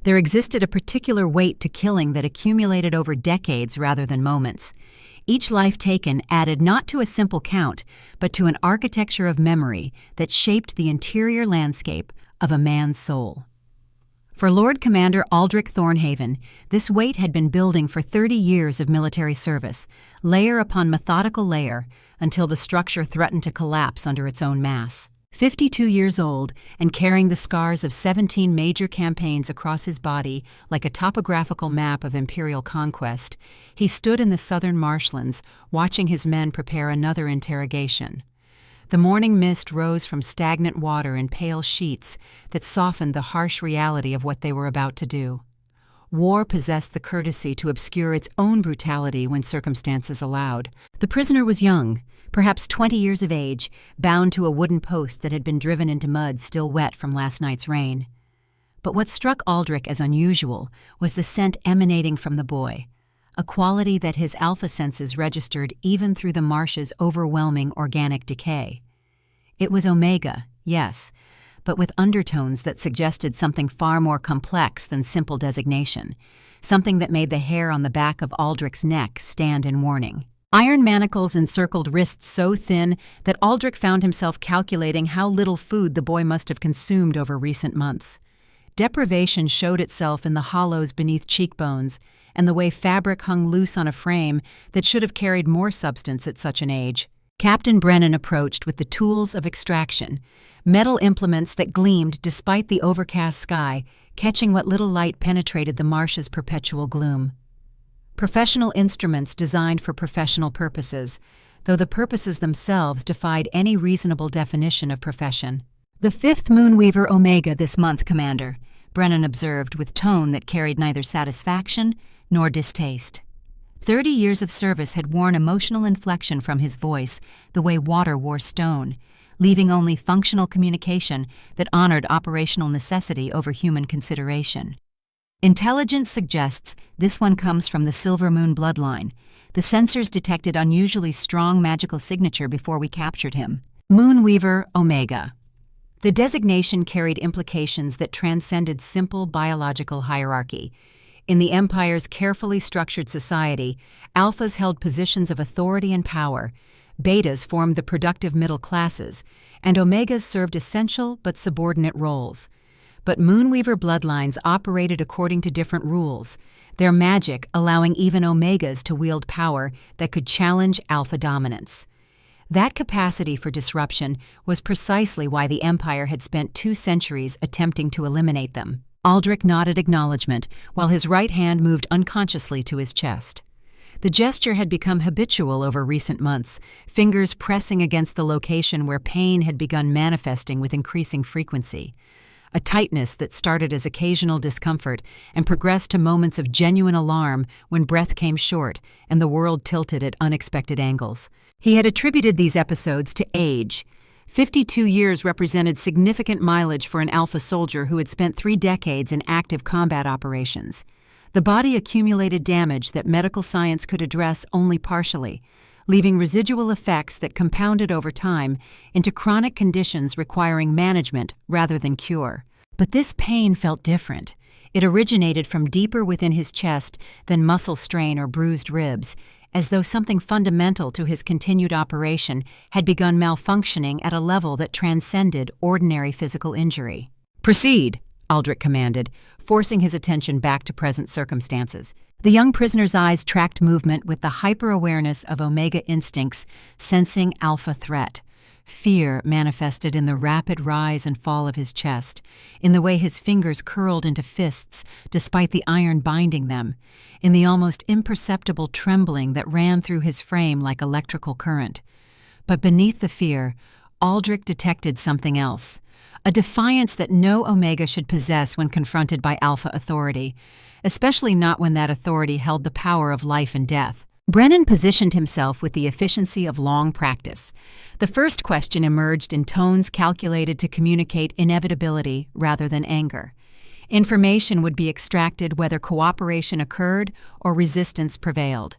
There existed a particular weight to killing that accumulated over decades rather than moments. Each life taken added not to a simple count, but to an architecture of memory that shaped the interior landscape of a man's soul. For Lord Commander Aldric Thornhaven, this weight had been building for 30 years of military service, layer upon methodical layer, until the structure threatened to collapse under its own mass. 52 years old and carrying the scars of 17 major campaigns across his body like a topographical map of imperial conquest, he stood in the southern marshlands, watching his men prepare another interrogation. The morning mist rose from stagnant water in pale sheets that softened the harsh reality of what they were about to do. War possessed the courtesy to obscure its own brutality when circumstances allowed. The prisoner was young, perhaps 20 years of age, bound to a wooden post that had been driven into mud still wet from last night's rain. But what struck Aldric as unusual was the scent emanating from the boy, a quality that his alpha senses registered even through the marsh's overwhelming organic decay. It was Omega, yes, but with undertones that suggested something far more complex than simple designation, something that made the hair on the back of Aldric's neck stand in warning. Iron manacles encircled wrists so thin that Aldric found himself calculating how little food the boy must have consumed over recent months. Deprivation showed itself in the hollows beneath cheekbones and the way fabric hung loose on a frame that should have carried more substance at such an age. Captain Brennan approached with the tools of extraction, metal implements that gleamed despite the overcast sky, catching what little light penetrated the marsh's perpetual gloom. Professional instruments designed for professional purposes, though the purposes themselves defied any reasonable definition of profession. "The 5th Moonweaver Omega this month, Commander," Brennan observed with tone that carried neither satisfaction nor distaste. 30 years of service had worn emotional inflection from his voice the way water wore stone, leaving only functional communication that honored operational necessity over human consideration. "Intelligence suggests this one comes from the Silver Moon bloodline. The sensors detected unusually strong magical signature before we captured him. Moonweaver Omega." The designation carried implications that transcended simple biological hierarchy. In the Empire's carefully structured society, alphas held positions of authority and power, betas formed the productive middle classes, and omegas served essential but subordinate roles. But Moonweaver bloodlines operated according to different rules, their magic allowing even omegas to wield power that could challenge alpha dominance. That capacity for disruption was precisely why the Empire had spent 2 centuries attempting to eliminate them. Aldric nodded acknowledgement, while his right hand moved unconsciously to his chest. The gesture had become habitual over recent months, fingers pressing against the location where pain had begun manifesting with increasing frequency. A tightness that started as occasional discomfort and progressed to moments of genuine alarm when breath came short and the world tilted at unexpected angles. He had attributed these episodes to age. 52 years represented significant mileage for an alpha soldier who had spent 3 decades in active combat operations. The body accumulated damage that medical science could address only partially, leaving residual effects that compounded over time into chronic conditions requiring management rather than cure. But this pain felt different. It originated from deeper within his chest than muscle strain or bruised ribs, as though something fundamental to his continued operation had begun malfunctioning at a level that transcended ordinary physical injury. "Proceed," Aldric commanded, forcing his attention back to present circumstances. The young prisoner's eyes tracked movement with the hyper-awareness of Omega instincts, sensing alpha threat. Fear manifested in the rapid rise and fall of his chest, in the way his fingers curled into fists despite the iron binding them, in the almost imperceptible trembling that ran through his frame like electrical current. But beneath the fear, Aldric detected something else, a defiance that no Omega should possess when confronted by alpha authority, especially not when that authority held the power of life and death. Brennan positioned himself with the efficiency of long practice. The first question emerged in tones calculated to communicate inevitability rather than anger. Information would be extracted whether cooperation occurred or resistance prevailed.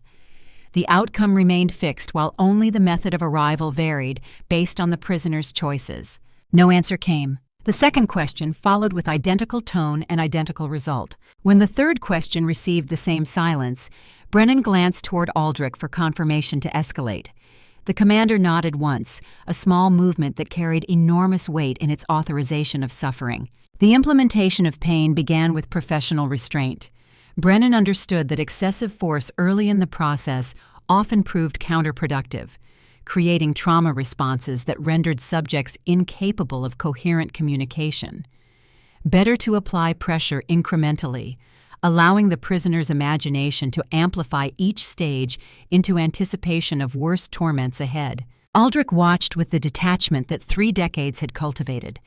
The outcome remained fixed while only the method of arrival varied based on the prisoner's choices. No answer came. The second question followed with identical tone and identical result. When the third question received the same silence, Brennan glanced toward Aldrich for confirmation to escalate. The commander nodded once, a small movement that carried enormous weight in its authorization of suffering. The implementation of pain began with professional restraint. Brennan understood that excessive force early in the process often proved counterproductive, creating trauma responses that rendered subjects incapable of coherent communication. Better to apply pressure incrementally, allowing the prisoner's imagination to amplify each stage into anticipation of worse torments ahead. Aldrich watched with the detachment that 3 decades had cultivated.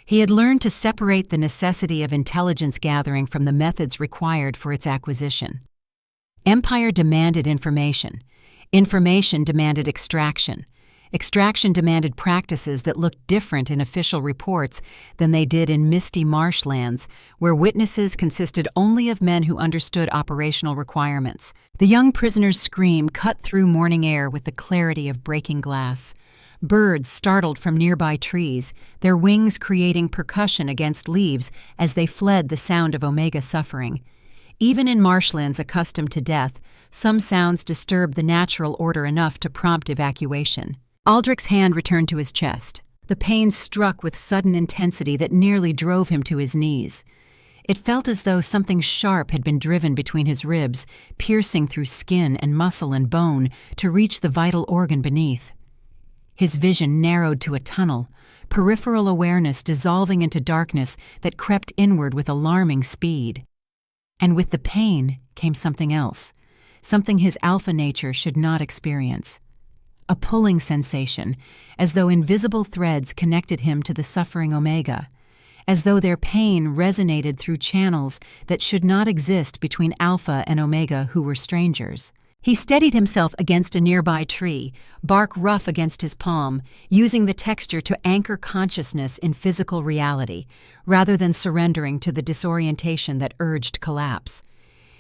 He had learned to separate the necessity of intelligence gathering from the methods required for its acquisition. Empire demanded information. Information demanded extraction. Extraction demanded practices that looked different in official reports than they did in misty marshlands, where witnesses consisted only of men who understood operational requirements. The young prisoner's scream cut through morning air with the clarity of breaking glass. Birds startled from nearby trees, their wings creating percussion against leaves as they fled the sound of Omega suffering. Even in marshlands accustomed to death, some sounds disturbed the natural order enough to prompt evacuation. Aldrich's hand returned to his chest. The pain struck with sudden intensity that nearly drove him to his knees. It felt as though something sharp had been driven between his ribs, piercing through skin and muscle and bone to reach the vital organ beneath. His vision narrowed to a tunnel, peripheral awareness dissolving into darkness that crept inward with alarming speed. And with the pain came something else, something his alpha nature should not experience. A pulling sensation, as though invisible threads connected him to the suffering Omega, as though their pain resonated through channels that should not exist between Alpha and Omega, who were strangers. He steadied himself against a nearby tree, bark rough against his palm, using the texture to anchor consciousness in physical reality, rather than surrendering to the disorientation that urged collapse.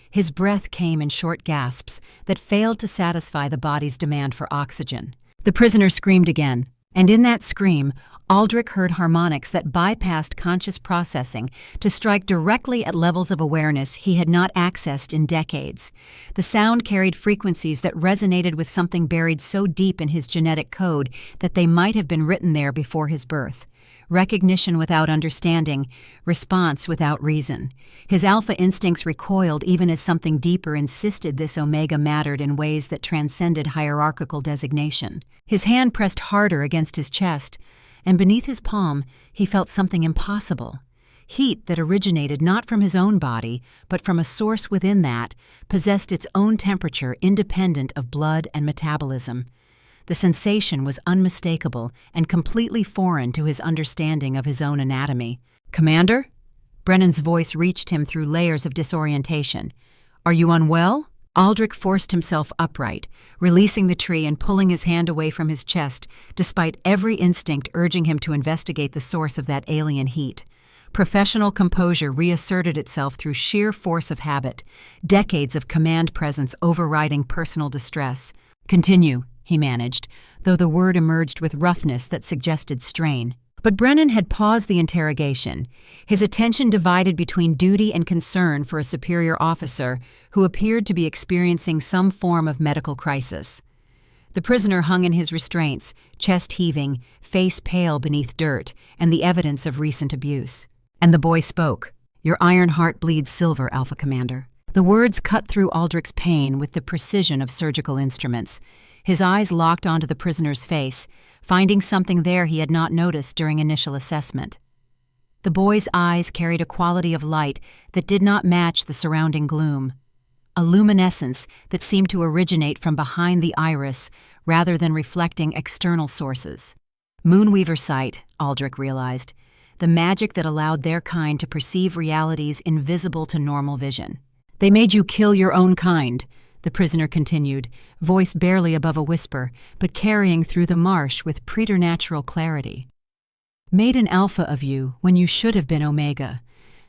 His breath came in short gasps that failed to satisfy the body's demand for oxygen. The prisoner screamed again, and in that scream, Aldrich heard harmonics that bypassed conscious processing to strike directly at levels of awareness he had not accessed in decades. The sound carried frequencies that resonated with something buried so deep in his genetic code that they might have been written there before his birth. Recognition without understanding, response without reason. His alpha instincts recoiled even as something deeper insisted this Omega mattered in ways that transcended hierarchical designation. His hand pressed harder against his chest, and beneath his palm he felt something impossible. Heat that originated not from his own body, but from a source within that, possessed its own temperature independent of blood and metabolism. The sensation was unmistakable and completely foreign to his understanding of his own anatomy. "Commander?" Brennan's voice reached him through layers of disorientation. "Are you unwell?" Aldrich forced himself upright, releasing the tree and pulling his hand away from his chest, despite every instinct urging him to investigate the source of that alien heat. Professional composure reasserted itself through sheer force of habit, decades of command presence overriding personal distress. "Continue," he managed, though the word emerged with roughness that suggested strain. But Brennan had paused the interrogation, his attention divided between duty and concern for a superior officer who appeared to be experiencing some form of medical crisis. The prisoner hung in his restraints, chest heaving, face pale beneath dirt and the evidence of recent abuse. And the boy spoke. "Your iron heart bleeds silver, Alpha Commander." The words cut through Aldrich's pain with the precision of surgical instruments. His eyes locked onto the prisoner's face, finding something there he had not noticed during initial assessment. The boy's eyes carried a quality of light that did not match the surrounding gloom, a luminescence that seemed to originate from behind the iris rather than reflecting external sources. Moonweaver sight, Aldrich realized, the magic that allowed their kind to perceive realities invisible to normal vision. "They made you kill your own kind," the prisoner continued, voice barely above a whisper, but carrying through the marsh with preternatural clarity. "Made an Alpha of you when you should have been Omega.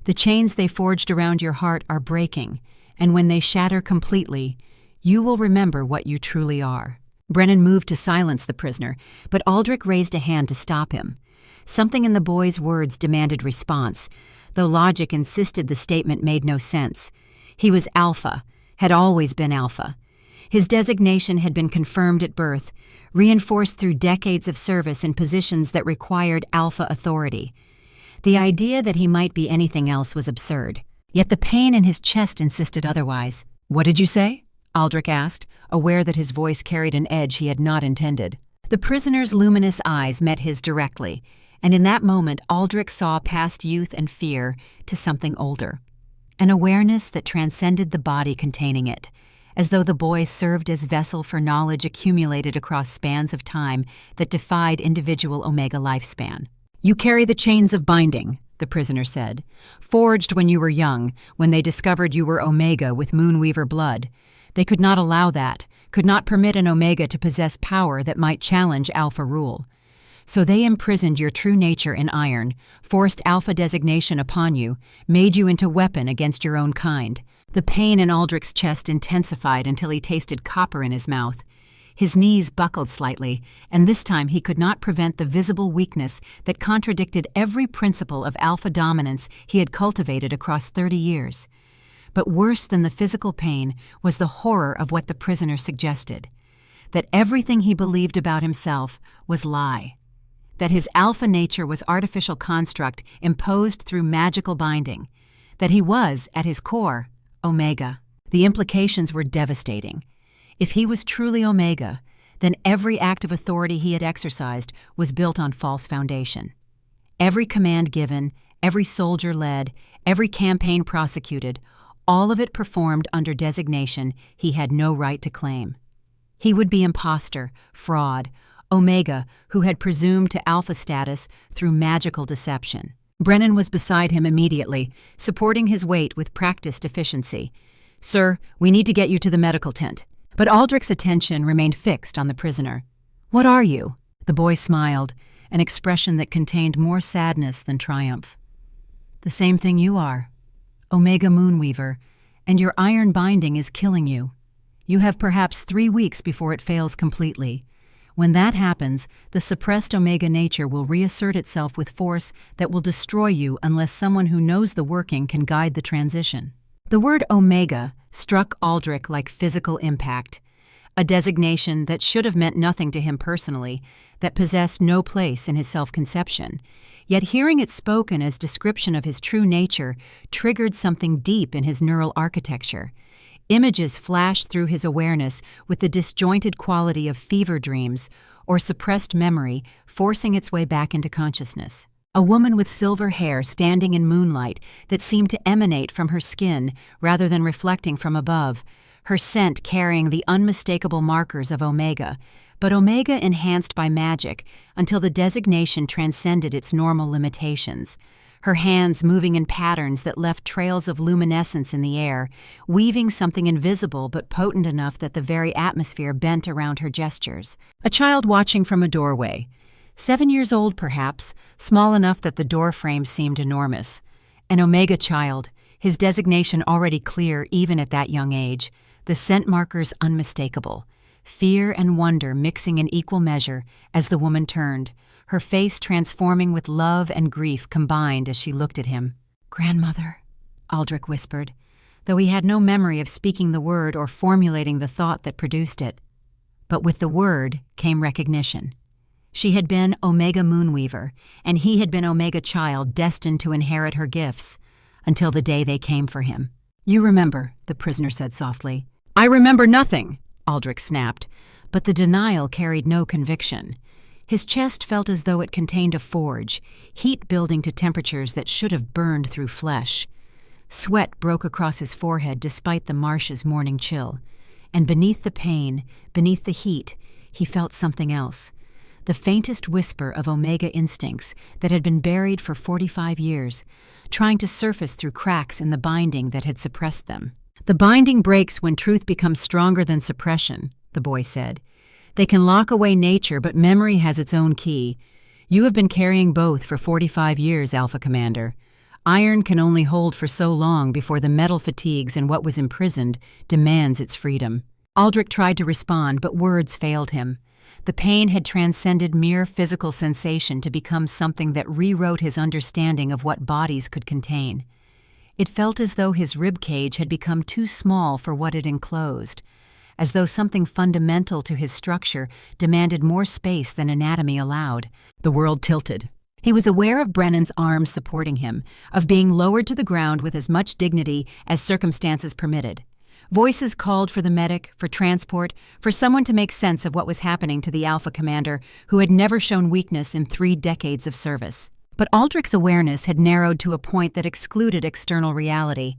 The chains they forged around your heart are breaking, and when they shatter completely, you will remember what you truly are." Brennan moved to silence the prisoner, but Aldrich raised a hand to stop him. Something in the boy's words demanded response, though logic insisted the statement made no sense. He was Alpha, had always been Alpha. His designation had been confirmed at birth, reinforced through decades of service in positions that required Alpha authority. The idea that he might be anything else was absurd, yet the pain in his chest insisted otherwise. "What did you say?" Aldric asked, aware that his voice carried an edge he had not intended. The prisoner's luminous eyes met his directly, and in that moment Aldric saw past youth and fear to something older, an awareness that transcended the body containing it, as though the boy served as vessel for knowledge accumulated across spans of time that defied individual Omega lifespan. "You carry the chains of binding," the prisoner said, "forged when you were young, when they discovered you were Omega with Moonweaver blood. They could not allow that, could not permit an Omega to possess power that might challenge Alpha rule. So they imprisoned your true nature in iron, forced Alpha designation upon you, made you into weapon against your own kind." The pain in Aldric's chest intensified until he tasted copper in his mouth. His knees buckled slightly, and this time he could not prevent the visible weakness that contradicted every principle of Alpha dominance he had cultivated across 30 years. But worse than the physical pain was the horror of what the prisoner suggested, that everything he believed about himself was lie, that his Alpha nature was artificial construct imposed through magical binding, that he was, at his core, Omega. The implications were devastating. If he was truly Omega, then every act of authority he had exercised was built on false foundation. Every command given, every soldier led, every campaign prosecuted, all of it performed under designation he had no right to claim. He would be imposter, fraud, Omega who had presumed to Alpha status through magical deception. Brennan was beside him immediately, supporting his weight with practiced efficiency. "Sir, we need to get you to the medical tent." But Aldric's attention remained fixed on the prisoner. "What are you?" The boy smiled, an expression that contained more sadness than triumph. "The same thing you are. Omega Moonweaver, and your iron binding is killing you. You have perhaps 3 weeks before it fails completely. When that happens, the suppressed Omega nature will reassert itself with force that will destroy you unless someone who knows the working can guide the transition." The word Omega struck Aldric like physical impact, a designation that should have meant nothing to him personally, that possessed no place in his self-conception. Yet hearing it spoken as description of his true nature triggered something deep in his neural architecture. Images flashed through his awareness with the disjointed quality of fever dreams or suppressed memory forcing its way back into consciousness. A woman with silver hair standing in moonlight that seemed to emanate from her skin rather than reflecting from above, her scent carrying the unmistakable markers of Omega, but Omega enhanced by magic until the designation transcended its normal limitations. Her hands moving in patterns that left trails of luminescence in the air, weaving something invisible but potent enough that the very atmosphere bent around her gestures. A child watching from a doorway. 7 years old, perhaps, small enough that the doorframe seemed enormous. An Omega child, his designation already clear even at that young age, the scent markers unmistakable. Fear and wonder mixing in equal measure as the woman turned, her face transforming with love and grief combined as she looked at him. "Grandmother," Aldric whispered, though he had no memory of speaking the word or formulating the thought that produced it. But with the word came recognition. She had been Omega Moonweaver, and he had been Omega child destined to inherit her gifts, until the day they came for him. "You remember," the prisoner said softly. "I remember nothing," Aldric snapped, but the denial carried no conviction. His chest felt as though it contained a forge, heat building to temperatures that should have burned through flesh. Sweat broke across his forehead despite the marsh's morning chill, and beneath the pain, beneath the heat, he felt something else. The faintest whisper of Omega instincts that had been buried for 45 years, trying to surface through cracks in the binding that had suppressed them. "The binding breaks when truth becomes stronger than suppression," the boy said. "They can lock away nature, but memory has its own key. You have been carrying both for 45 years, Alpha Commander. Iron can only hold for so long before the metal fatigues and what was imprisoned demands its freedom." Aldric tried to respond, but words failed him. The pain had transcended mere physical sensation to become something that rewrote his understanding of what bodies could contain. It felt as though his rib cage had become too small for what it enclosed, as though something fundamental to his structure demanded more space than anatomy allowed. The world tilted. He was aware of Brennan's arms supporting him, of being lowered to the ground with as much dignity as circumstances permitted. Voices called for the medic, for transport, for someone to make sense of what was happening to the Alpha Commander who had never shown weakness in 3 decades of service. But Aldric's awareness had narrowed to a point that excluded external reality.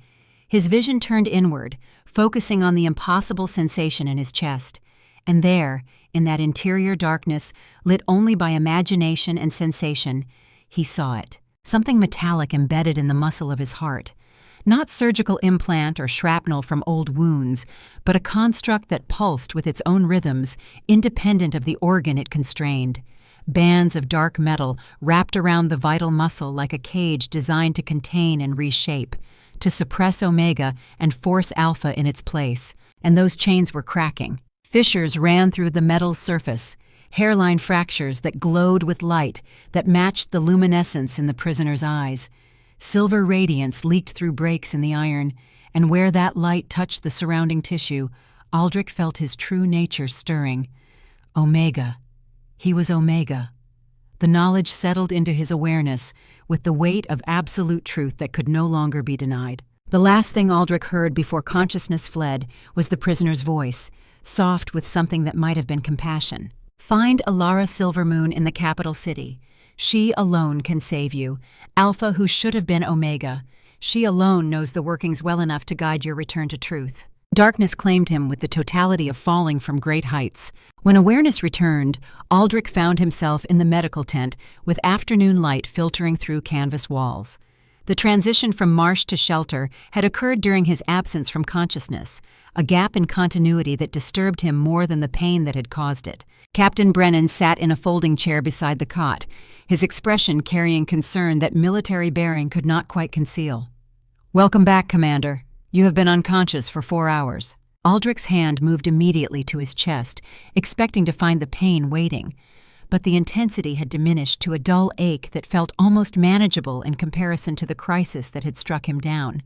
His vision turned inward, focusing on the impossible sensation in his chest. And there, in that interior darkness, lit only by imagination and sensation, he saw it. Something metallic embedded in the muscle of his heart. Not surgical implant or shrapnel from old wounds, but a construct that pulsed with its own rhythms, independent of the organ it constrained. Bands of dark metal wrapped around the vital muscle like a cage designed to contain and reshape, to suppress Omega and force Alpha in its place. And those chains were cracking. Fissures ran through the metal's surface, hairline fractures that glowed with light that matched the luminescence in the prisoner's eyes. Silver radiance leaked through breaks in the iron, and where that light touched the surrounding tissue, Aldrich felt his true nature stirring. Omega. He was Omega. The knowledge settled into his awareness with the weight of absolute truth that could no longer be denied. The last thing Aldrich heard before consciousness fled was the prisoner's voice, soft with something that might have been compassion. Find Elara Silvermoon in the capital city. She alone can save you. Alpha, who should have been Omega. She alone knows the workings well enough to guide your return to truth. Darkness claimed him with the totality of falling from great heights. When awareness returned, Aldrich found himself in the medical tent with afternoon light filtering through canvas walls. The transition from marsh to shelter had occurred during his absence from consciousness, a gap in continuity that disturbed him more than the pain that had caused it. Captain Brennan sat in a folding chair beside the cot, his expression carrying concern that military bearing could not quite conceal. "Welcome back, Commander. You have been unconscious for 4 hours." Aldrich's hand moved immediately to his chest, expecting to find the pain waiting. But the intensity had diminished to a dull ache that felt almost manageable in comparison to the crisis that had struck him down.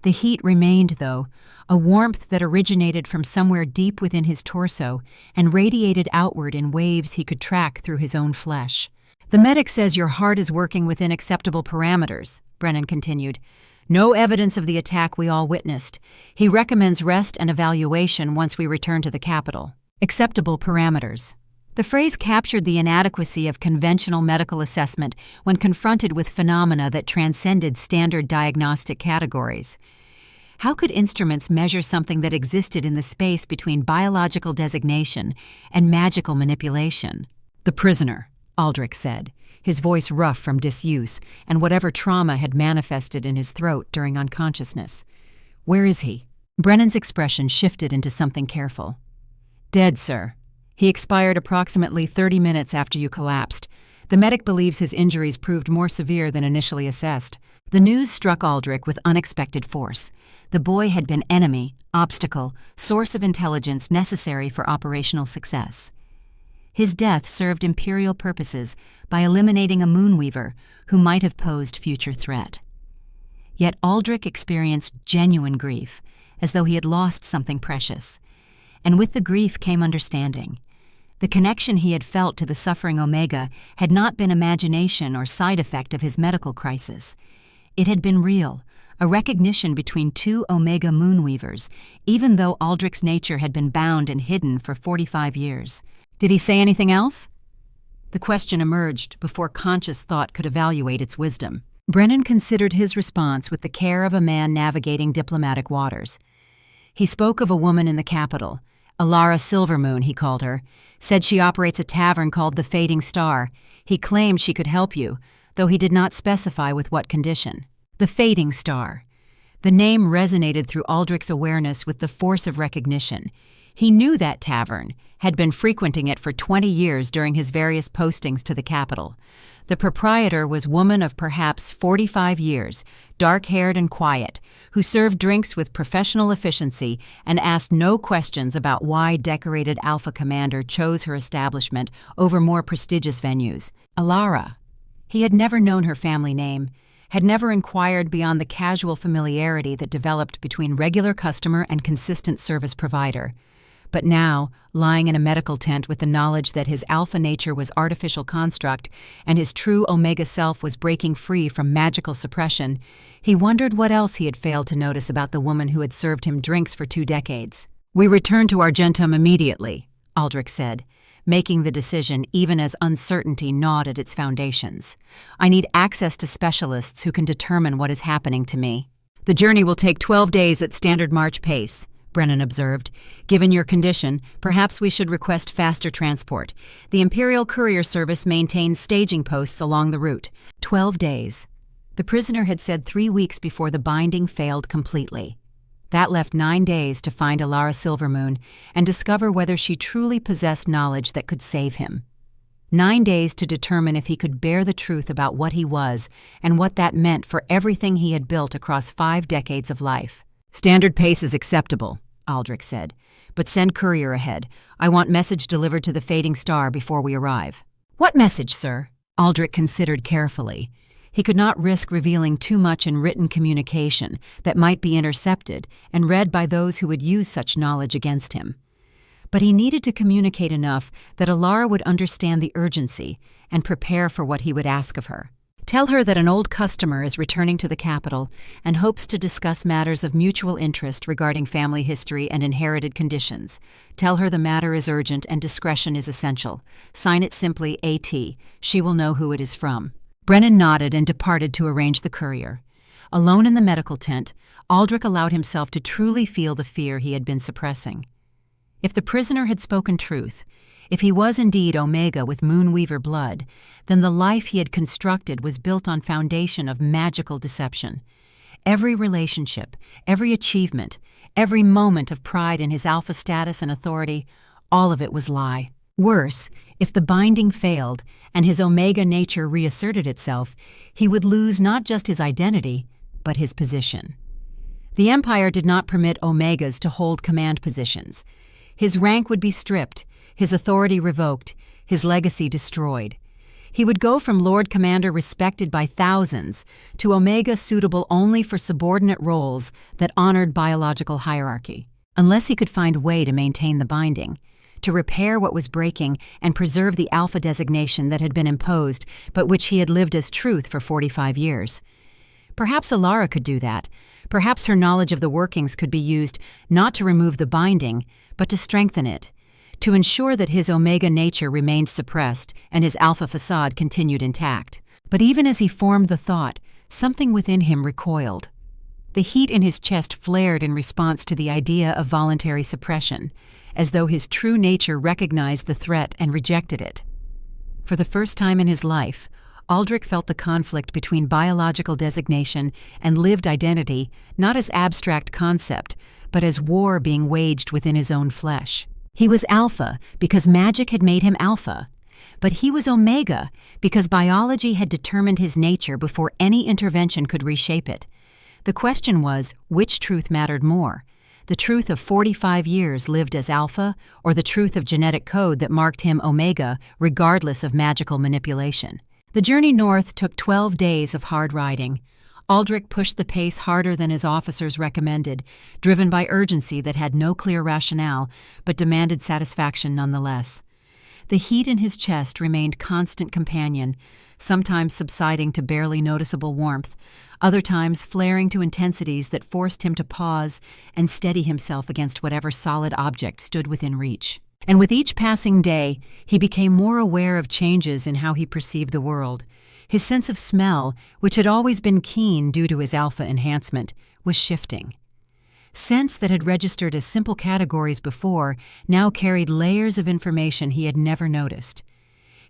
The heat remained, though, a warmth that originated from somewhere deep within his torso and radiated outward in waves he could track through his own flesh. "The medic says your heart is working within acceptable parameters," Brennan continued. "No evidence of the attack we all witnessed. He recommends rest and evaluation once we return to the capital." Acceptable parameters. The phrase captured the inadequacy of conventional medical assessment when confronted with phenomena that transcended standard diagnostic categories. How could instruments measure something that existed in the space between biological designation and magical manipulation? "The prisoner," Aldrich said, his voice rough from disuse and whatever trauma had manifested in his throat during unconsciousness. "Where is he?" Brennan's expression shifted into something careful. "Dead, sir. He expired approximately 30 minutes after you collapsed. The medic believes his injuries proved more severe than initially assessed." The news struck Aldrich with unexpected force. The boy had been enemy, obstacle, source of intelligence necessary for operational success. His death served Imperial purposes by eliminating a Moonweaver who might have posed future threat. Yet Aldrich experienced genuine grief, as though he had lost something precious. And with the grief came understanding. The connection he had felt to the suffering Omega had not been imagination or side effect of his medical crisis. It had been real, a recognition between 2 Omega Moonweavers, even though Aldrich's nature had been bound and hidden for 45 years. "Did he say anything else?" The question emerged before conscious thought could evaluate its wisdom. Brennan considered his response with the care of a man navigating diplomatic waters. He spoke of a woman in the capital, Elara Silvermoon, he called her, said she operates a tavern called the Fading Star. He claimed she could help you, though he did not specify with what condition. The Fading Star. The name resonated through Aldrich's awareness with the force of recognition. He knew that tavern, had been frequenting it for 20 years during his various postings to the capital. The proprietor was a woman of perhaps 45 years, dark-haired and quiet, who served drinks with professional efficiency and asked no questions about why decorated Alpha Commander chose her establishment over more prestigious venues. Elara. He had never known her family name, had never inquired beyond the casual familiarity that developed between regular customer and consistent service provider. But now, lying in a medical tent with the knowledge that his alpha nature was artificial construct and his true Omega self was breaking free from magical suppression, he wondered what else he had failed to notice about the woman who had served him drinks for 2 decades. "We return to Argentum immediately," Aldric said, making the decision even as uncertainty gnawed at its foundations. "I need access to specialists who can determine what is happening to me." "The journey will take 12 days at standard march pace," Brennan observed. "Given your condition, perhaps we should request faster transport. The Imperial Courier Service maintains staging posts along the route." 12 days. The prisoner had said 3 weeks before the binding failed completely. That left 9 days to find Elara Silvermoon and discover whether she truly possessed knowledge that could save him. 9 days to determine if he could bear the truth about what he was and what that meant for everything he had built across 5 decades of life. "Standard pace is acceptable," Aldric said, "but send courier ahead. I want message delivered to the fading star before we arrive." "What message, sir?" Aldric considered carefully. He could not risk revealing too much in written communication that might be intercepted and read by those who would use such knowledge against him. But he needed to communicate enough that Elara would understand the urgency and prepare for what he would ask of her. "Tell her that an old customer is returning to the capital and hopes to discuss matters of mutual interest regarding family history and inherited conditions. Tell her the matter is urgent and discretion is essential. Sign it simply A.T. She will know who it is from." Brennan nodded and departed to arrange the courier. Alone in the medical tent, Aldric allowed himself to truly feel the fear he had been suppressing. If the prisoner had spoken truth, if he was indeed Omega with Moonweaver blood, then the life he had constructed was built on foundation of magical deception. Every relationship, every achievement, every moment of pride in his alpha status and authority, all of it was lie. Worse, if the binding failed and his Omega nature reasserted itself, he would lose not just his identity, but his position. The Empire did not permit Omegas to hold command positions. His rank would be stripped, his authority revoked, his legacy destroyed. He would go from Lord Commander respected by thousands to Omega suitable only for subordinate roles that honored biological hierarchy. Unless he could find a way to maintain the binding, to repair what was breaking and preserve the alpha designation that had been imposed but which he had lived as truth for 45 years. Perhaps Elara could do that. Perhaps her knowledge of the workings could be used not to remove the binding, but to strengthen it, to ensure that his Omega nature remained suppressed and his alpha facade continued intact. But even as he formed the thought, something within him recoiled. The heat in his chest flared in response to the idea of voluntary suppression, as though his true nature recognized the threat and rejected it. For the first time in his life, Aldric felt the conflict between biological designation and lived identity not as abstract concept, but as war being waged within his own flesh. He was Alpha because magic had made him Alpha, but he was Omega because biology had determined his nature before any intervention could reshape it. The question was, which truth mattered more? The truth of 45 years lived as Alpha, or the truth of genetic code that marked him Omega regardless of magical manipulation? The journey north took 12 days of hard riding. Aldric pushed the pace harder than his officers recommended, driven by urgency that had no clear rationale, but demanded satisfaction nonetheless. The heat in his chest remained constant companion, sometimes subsiding to barely noticeable warmth, other times flaring to intensities that forced him to pause and steady himself against whatever solid object stood within reach. And with each passing day, he became more aware of changes in how he perceived the world. His sense of smell, which had always been keen due to his alpha enhancement, was shifting. Scents that had registered as simple categories before now carried layers of information he had never noticed.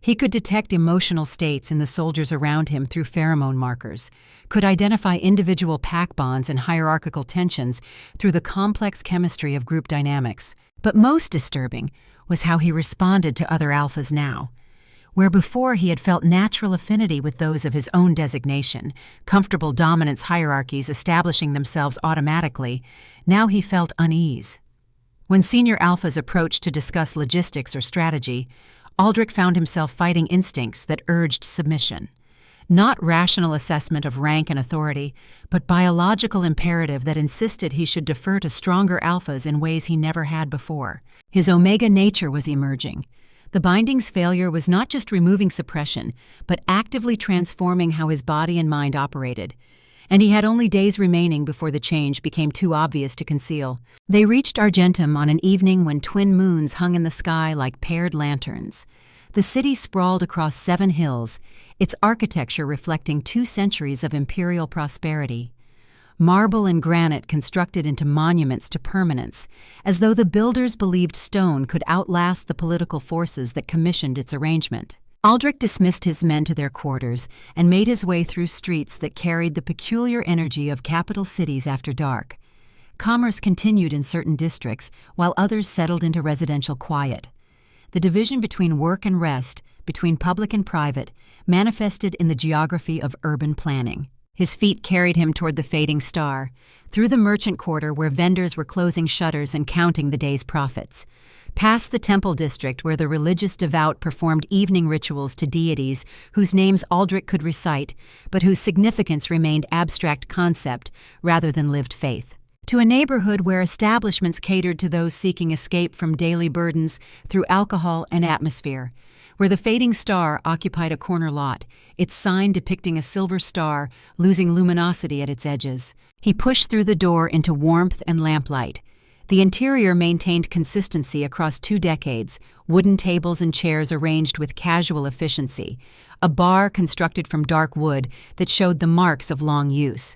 He could detect emotional states in the soldiers around him through pheromone markers, could identify individual pack bonds and hierarchical tensions through the complex chemistry of group dynamics. But most disturbing was how he responded to other alphas now. Where before he had felt natural affinity with those of his own designation, comfortable dominance hierarchies establishing themselves automatically, now he felt unease. When senior alphas approached to discuss logistics or strategy, Aldric found himself fighting instincts that urged submission. Not rational assessment of rank and authority, but biological imperative that insisted he should defer to stronger alphas in ways he never had before. His Omega nature was emerging. The binding's failure was not just removing suppression, but actively transforming how his body and mind operated. And he had only days remaining before the change became too obvious to conceal. They reached Argentum on an evening when twin moons hung in the sky like paired lanterns. The city sprawled across 7 hills, its architecture reflecting 2 centuries of imperial prosperity. Marble and granite constructed into monuments to permanence, as though the builders believed stone could outlast the political forces that commissioned its arrangement. Aldric dismissed his men to their quarters and made his way through streets that carried the peculiar energy of capital cities after dark. Commerce continued in certain districts, while others settled into residential quiet. The division between work and rest, between public and private, manifested in the geography of urban planning. His feet carried him toward the fading star, through the merchant quarter where vendors were closing shutters and counting the day's profits, past the temple district where the religious devout performed evening rituals to deities whose names Aldric could recite, but whose significance remained abstract concept rather than lived faith, to a neighborhood where establishments catered to those seeking escape from daily burdens through alcohol and atmosphere, where the fading star occupied a corner lot, its sign depicting a silver star losing luminosity at its edges. He pushed through the door into warmth and lamplight. The interior maintained consistency across 2 decades, wooden tables and chairs arranged with casual efficiency, a bar constructed from dark wood that showed the marks of long use.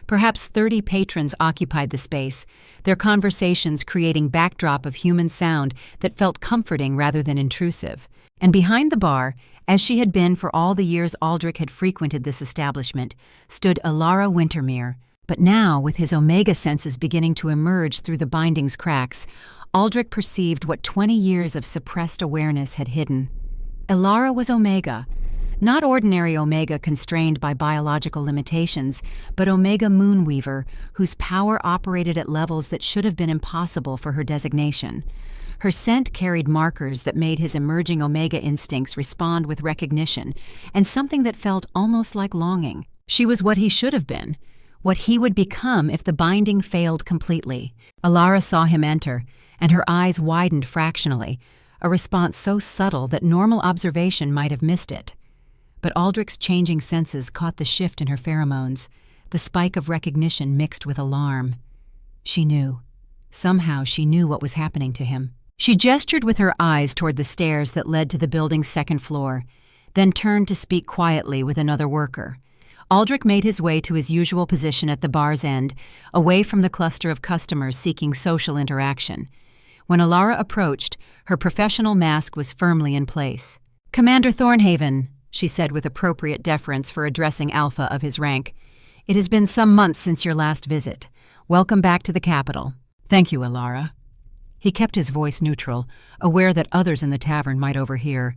Perhaps 30 patrons occupied the space, their conversations creating backdrop of human sound that felt comforting rather than intrusive. And behind the bar, as she had been for all the years Aldric had frequented this establishment, stood Elara Wintermere. But now, with his Omega senses beginning to emerge through the binding's cracks, Aldric perceived what 20 years of suppressed awareness had hidden. Elara was Omega. Not ordinary Omega constrained by biological limitations, but Omega Moonweaver, whose power operated at levels that should have been impossible for her designation. Her scent carried markers that made his emerging Omega instincts respond with recognition, and something that felt almost like longing. She was what he should have been, what he would become if the binding failed completely. Elara saw him enter, and her eyes widened fractionally, a response so subtle that normal observation might have missed it. But Aldric's changing senses caught the shift in her pheromones, the spike of recognition mixed with alarm. She knew. Somehow she knew what was happening to him. She gestured with her eyes toward the stairs that led to the building's 2nd floor, then turned to speak quietly with another worker. Aldric made his way to his usual position at the bar's end, away from the cluster of customers seeking social interaction. When Elara approached, her professional mask was firmly in place. "Commander Thornhaven," she said with appropriate deference for addressing Alpha of his rank. "It has been some months since your last visit. Welcome back to the capital." "Thank you, Elara." He kept his voice neutral, aware that others in the tavern might overhear.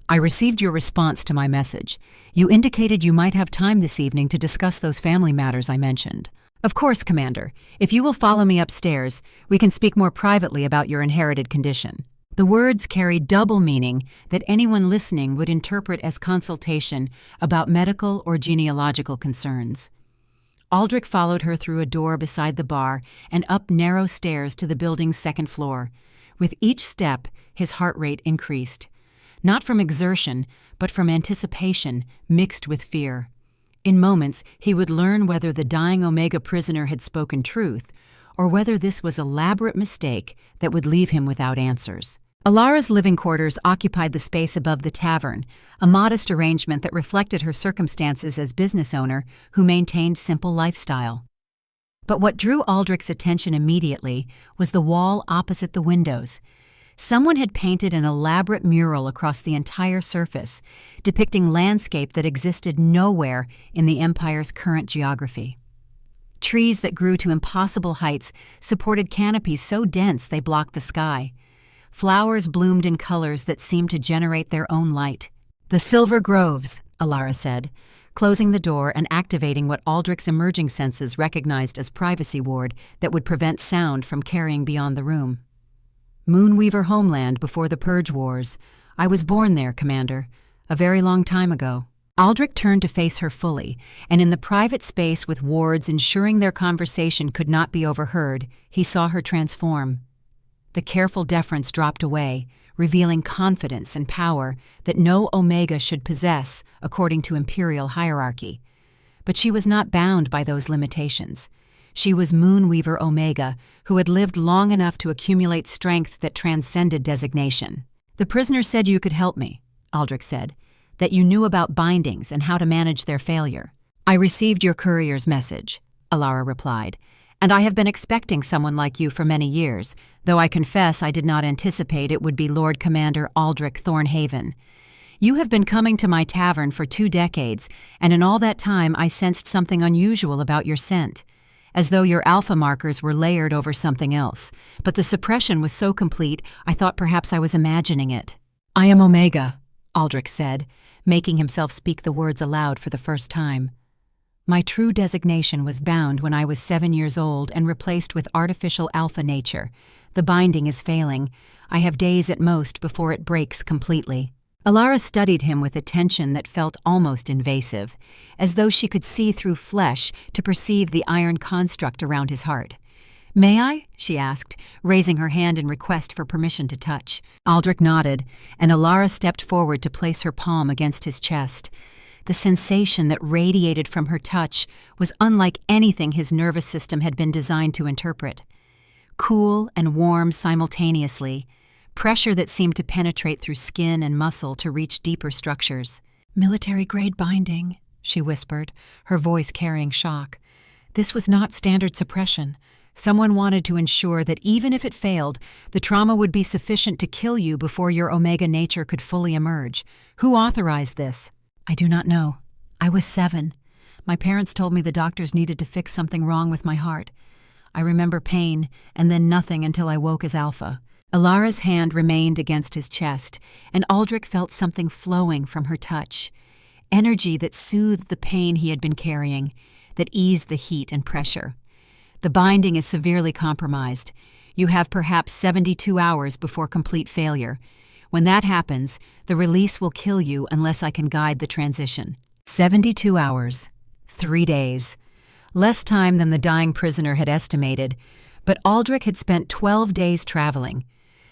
"I received your response to my message. You indicated you might have time this evening to discuss those family matters I mentioned." "Of course, Commander. If you will follow me upstairs, we can speak more privately about your inherited condition." The words carried double meaning that anyone listening would interpret as consultation about medical or genealogical concerns. Aldric followed her through a door beside the bar and up narrow stairs to the building's 2nd floor. With each step, his heart rate increased. Not from exertion, but from anticipation mixed with fear. In moments, he would learn whether the dying Omega prisoner had spoken truth, or whether this was an elaborate mistake that would leave him without answers. Elara's living quarters occupied the space above the tavern, a modest arrangement that reflected her circumstances as business owner who maintained simple lifestyle. But what drew Aldric's attention immediately was the wall opposite the windows. Someone had painted an elaborate mural across the entire surface, depicting landscape that existed nowhere in the Empire's current geography. Trees that grew to impossible heights supported canopies so dense they blocked the sky. Flowers bloomed in colors that seemed to generate their own light. "The Silver Groves," Elara said, closing the door and activating what Aldric's emerging senses recognized as privacy ward that would prevent sound from carrying beyond the room. "Moonweaver homeland before the Purge Wars. I was born there, Commander, a very long time ago." Aldric turned to face her fully, and in the private space with wards ensuring their conversation could not be overheard, he saw her transform. The careful deference dropped away, revealing confidence and power that no Omega should possess according to Imperial hierarchy. But she was not bound by those limitations. She was Moonweaver Omega, who had lived long enough to accumulate strength that transcended designation. "The prisoner said you could help me," Aldric said, "that you knew about bindings and how to manage their failure." "I received your courier's message," Elara replied, "and I have been expecting someone like you for many years, though I confess I did not anticipate it would be Lord Commander Aldric Thornhaven. You have been coming to my tavern for 2 decades, and in all that time I sensed something unusual about your scent, as though your alpha markers were layered over something else, but the suppression was so complete I thought perhaps I was imagining it." "I am Omega," Aldric said, making himself speak the words aloud for the first time. "My true designation was bound when I was 7 years old and replaced with artificial alpha nature. The binding is failing. I have days at most before it breaks completely." Elara studied him with attention that felt almost invasive, as though she could see through flesh to perceive the iron construct around his heart. "May I?" she asked, raising her hand in request for permission to touch. Aldric nodded, and Elara stepped forward to place her palm against his chest. The sensation that radiated from her touch was unlike anything his nervous system had been designed to interpret. Cool and warm simultaneously, pressure that seemed to penetrate through skin and muscle to reach deeper structures. "Military-grade binding," she whispered, her voice carrying shock. This was not standard suppression. Someone wanted to ensure that even if it failed, the trauma would be sufficient to kill you before your Omega nature could fully emerge. Who authorized this? "I do not know. I was 7. My parents told me the doctors needed to fix something wrong with my heart. I remember pain, and then nothing until I woke as Alpha." Elara's hand remained against his chest, and Aldric felt something flowing from her touch. Energy that soothed the pain he had been carrying, that eased the heat and pressure. "The binding is severely compromised. You have perhaps 72 hours before complete failure. When that happens, the release will kill you unless I can guide the transition." 72 hours. 3 days. Less time than the dying prisoner had estimated, but Aldric had spent 12 days traveling.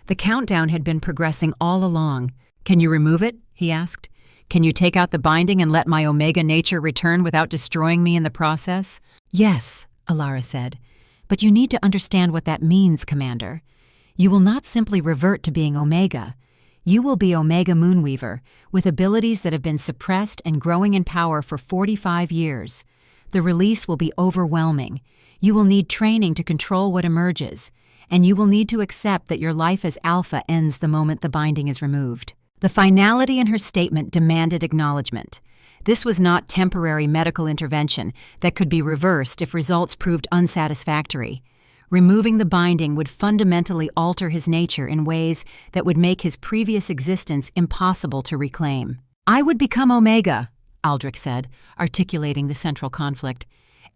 The countdown had been progressing all along. "Can you remove it?" he asked. "Can you take out the binding and let my Omega nature return without destroying me in the process?" "Yes," Elara said, "but you need to understand what that means, Commander. You will not simply revert to being Omega. You will be Omega Moonweaver, with abilities that have been suppressed and growing in power for 45 years. The release will be overwhelming. You will need training to control what emerges, and you will need to accept that your life as Alpha ends the moment the binding is removed." The finality in her statement demanded acknowledgement. This was not temporary medical intervention that could be reversed if results proved unsatisfactory. Removing the binding would fundamentally alter his nature in ways that would make his previous existence impossible to reclaim. "I would become Omega," Aldric said, articulating the central conflict.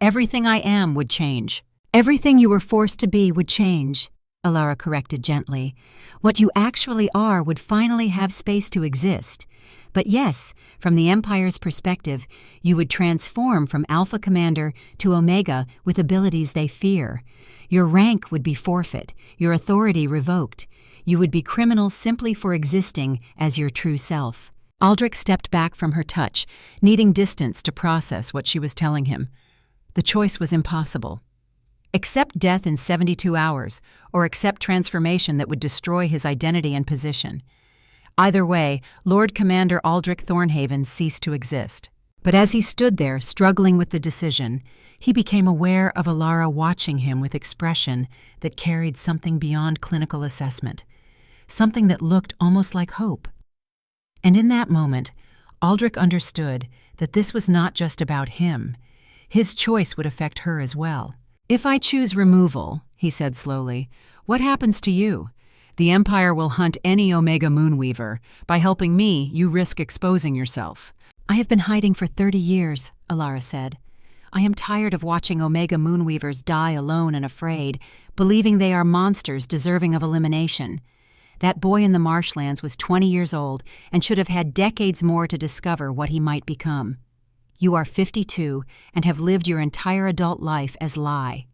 "Everything I am would change." "Everything you were forced to be would change," Elara corrected gently. "What you actually are would finally have space to exist. But yes, from the Empire's perspective, you would transform from Alpha Commander to Omega with abilities they fear. Your rank would be forfeit, your authority revoked. You would be criminal simply for existing as your true self." Aldric stepped back from her touch, needing distance to process what she was telling him. The choice was impossible. Accept death in 72 hours, or accept transformation that would destroy his identity and position. Either way, Lord Commander Aldric Thornhaven ceased to exist. But as he stood there, struggling with the decision, he became aware of Elara watching him with expression that carried something beyond clinical assessment. something that looked almost like hope. And in that moment, Aldric understood that this was not just about him. His choice would affect her as well. "If I choose removal," he said slowly, "what happens to you? The Empire will hunt any Omega Moonweaver. By helping me, you risk exposing yourself." "I have been hiding for 30 years, Elara said. "I am tired of watching Omega Moonweavers die alone and afraid, believing they are monsters deserving of elimination. That boy in the marshlands was 20 years old and should have had decades more to discover what he might become. You are 52 and have lived your entire adult life as lie.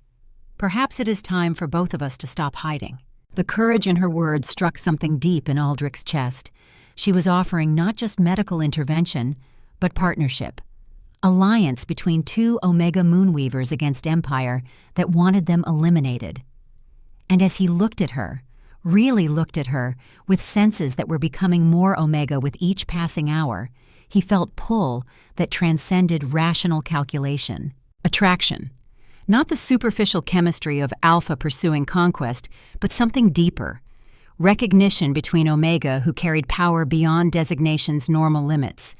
Perhaps it is time for both of us to stop hiding." The courage in her words struck something deep in Aldric's chest. She was offering not just medical intervention, but partnership. Alliance between two Omega Moonweavers against Empire that wanted them eliminated. And as he looked at her, really looked at her, with senses that were becoming more Omega with each passing hour, he felt pull that transcended rational calculation. Attraction. Not the superficial chemistry of Alpha pursuing conquest, but something deeper. Recognition between Omega, who carried power beyond designation's normal limits.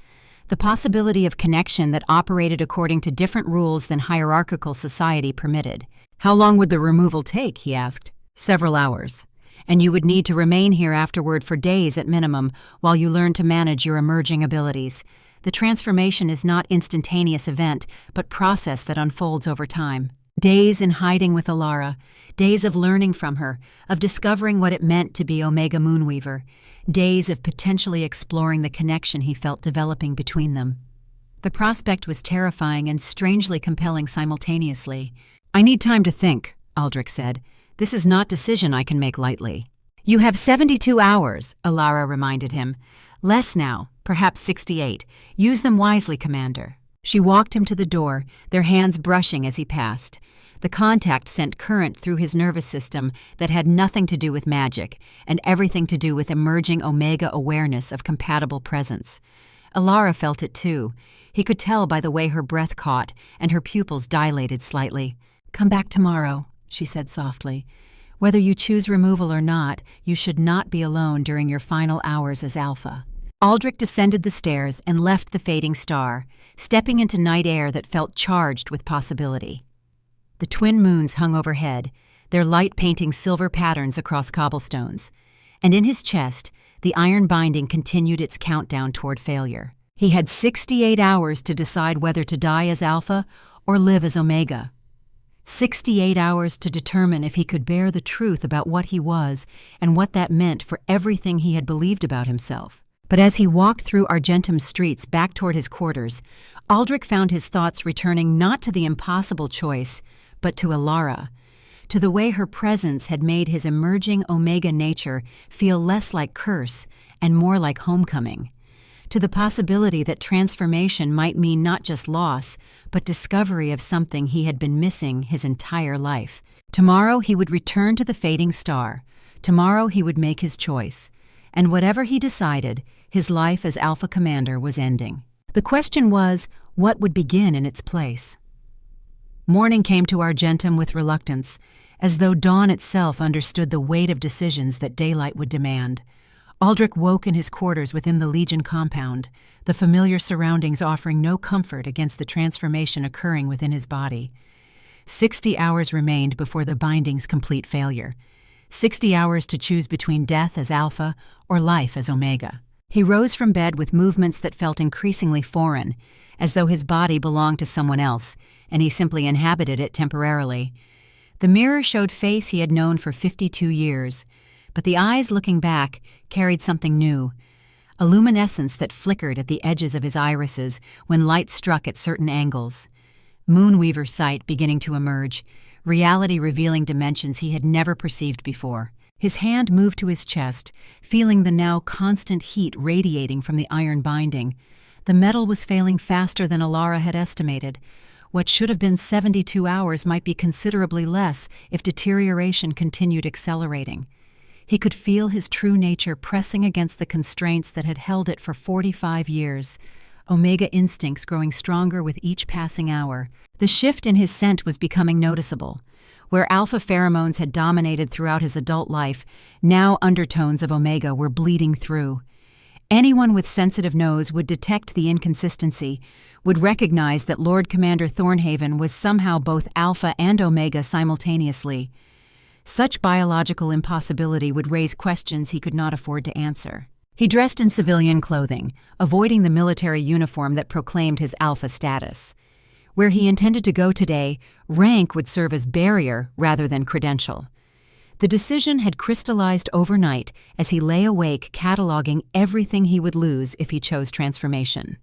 The possibility of connection that operated according to different rules than hierarchical society permitted. "How long would the removal take?" he asked. "Several hours. And you would need to remain here afterward for days at minimum while you learn to manage your emerging abilities. The transformation is not instantaneous event, but process that unfolds over time." Days in hiding with Elara, days of learning from her, of discovering what it meant to be Omega Moonweaver, days of potentially exploring the connection he felt developing between them. The prospect was terrifying and strangely compelling simultaneously. "I need time to think," Aldric said. "This is not a decision I can make lightly." "You have 72 hours, Elara reminded him. "Less now, perhaps 68. Use them wisely, Commander." She walked him to the door, their hands brushing as he passed. The contact sent current through his nervous system that had nothing to do with magic and everything to do with emerging Omega awareness of compatible presence. Elara felt it too. He could tell by the way her breath caught and her pupils dilated slightly. "Come back tomorrow," she said softly. "Whether you choose removal or not, you should not be alone during your final hours as Alpha." Aldric descended the stairs and left the fading star, stepping into night air that felt charged with possibility. The twin moons hung overhead, their light painting silver patterns across cobblestones, and in his chest, the iron binding continued its countdown toward failure. He had 68 hours to decide whether to die as Alpha or live as Omega. 68 hours to determine if he could bear the truth about what he was and what that meant for everything he had believed about himself. But as he walked through Argentum's streets back toward his quarters, Aldric found his thoughts returning not to the impossible choice, but to Elara, to the way her presence had made his emerging Omega nature feel less like curse and more like homecoming, to the possibility that transformation might mean not just loss, but discovery of something he had been missing his entire life. Tomorrow he would return to the fading star. Tomorrow he would make his choice. And whatever he decided, his life as Alpha Commander was ending. The question was, what would begin in its place? Morning came to Argentum with reluctance, as though dawn itself understood the weight of decisions that daylight would demand. Aldric woke in his quarters within the Legion compound, the familiar surroundings offering no comfort against the transformation occurring within his body. 60 hours remained before the binding's complete failure. 60 hours to choose between death as Alpha or life as Omega. He rose from bed with movements that felt increasingly foreign, as though his body belonged to someone else, and he simply inhabited it temporarily. The mirror showed face he had known for 52 years, but the eyes looking back carried something new, a luminescence that flickered at the edges of his irises when light struck at certain angles. Moonweaver sight beginning to emerge, reality revealing dimensions he had never perceived before. His hand moved to his chest, feeling the now constant heat radiating from the iron binding. The metal was failing faster than Elara had estimated. What should have been 72 hours might be considerably less if deterioration continued accelerating. He could feel his true nature pressing against the constraints that had held it for 45 years. Omega instincts growing stronger with each passing hour. The shift in his scent was becoming noticeable. Where alpha pheromones had dominated throughout his adult life, now undertones of Omega were bleeding through. Anyone with sensitive nose would detect the inconsistency, would recognize that Lord Commander Thornhaven was somehow both Alpha and Omega simultaneously. Such biological impossibility would raise questions he could not afford to answer. He dressed in civilian clothing, avoiding the military uniform that proclaimed his Alpha status. Where he intended to go today, rank would serve as barrier rather than credential. The decision had crystallized overnight as he lay awake cataloging everything he would lose if he chose transformation.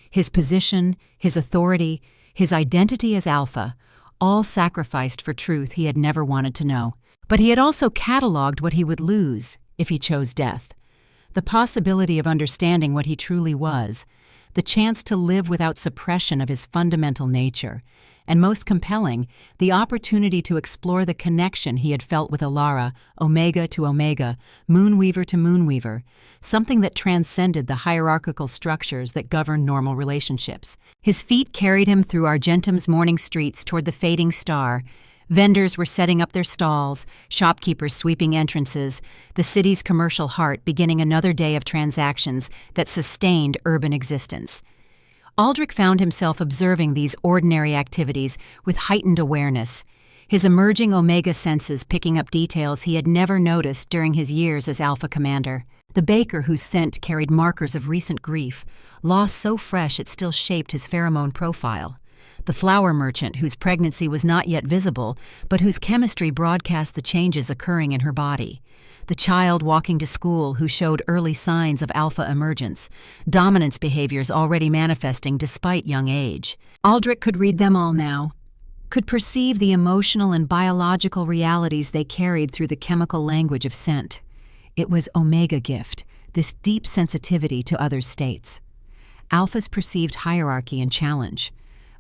His position, his authority, his identity as Alpha, all sacrificed for truth he had never wanted to know. But he had also cataloged what he would lose if he chose death. The possibility of understanding what he truly was, the chance to live without suppression of his fundamental nature, and most compelling, the opportunity to explore the connection he had felt with Elara, Omega to Omega, Moonweaver to Moonweaver, something that transcended the hierarchical structures that govern normal relationships. His feet carried him through Argentum's morning streets toward the fading star. Vendors were setting up their stalls, shopkeepers sweeping entrances, the city's commercial heart beginning another day of transactions that sustained urban existence. Aldric found himself observing these ordinary activities with heightened awareness, his emerging Omega senses picking up details he had never noticed during his years as Alpha Commander. The baker whose scent carried markers of recent grief, loss so fresh it still shaped his pheromone profile. The flower merchant whose pregnancy was not yet visible, but whose chemistry broadcast the changes occurring in her body. The child walking to school who showed early signs of alpha emergence, dominance behaviors already manifesting despite young age. Aldric could read them all now, could perceive the emotional and biological realities they carried through the chemical language of scent. It was Omega gift, this deep sensitivity to others' states. Alpha's perceived hierarchy and challenge.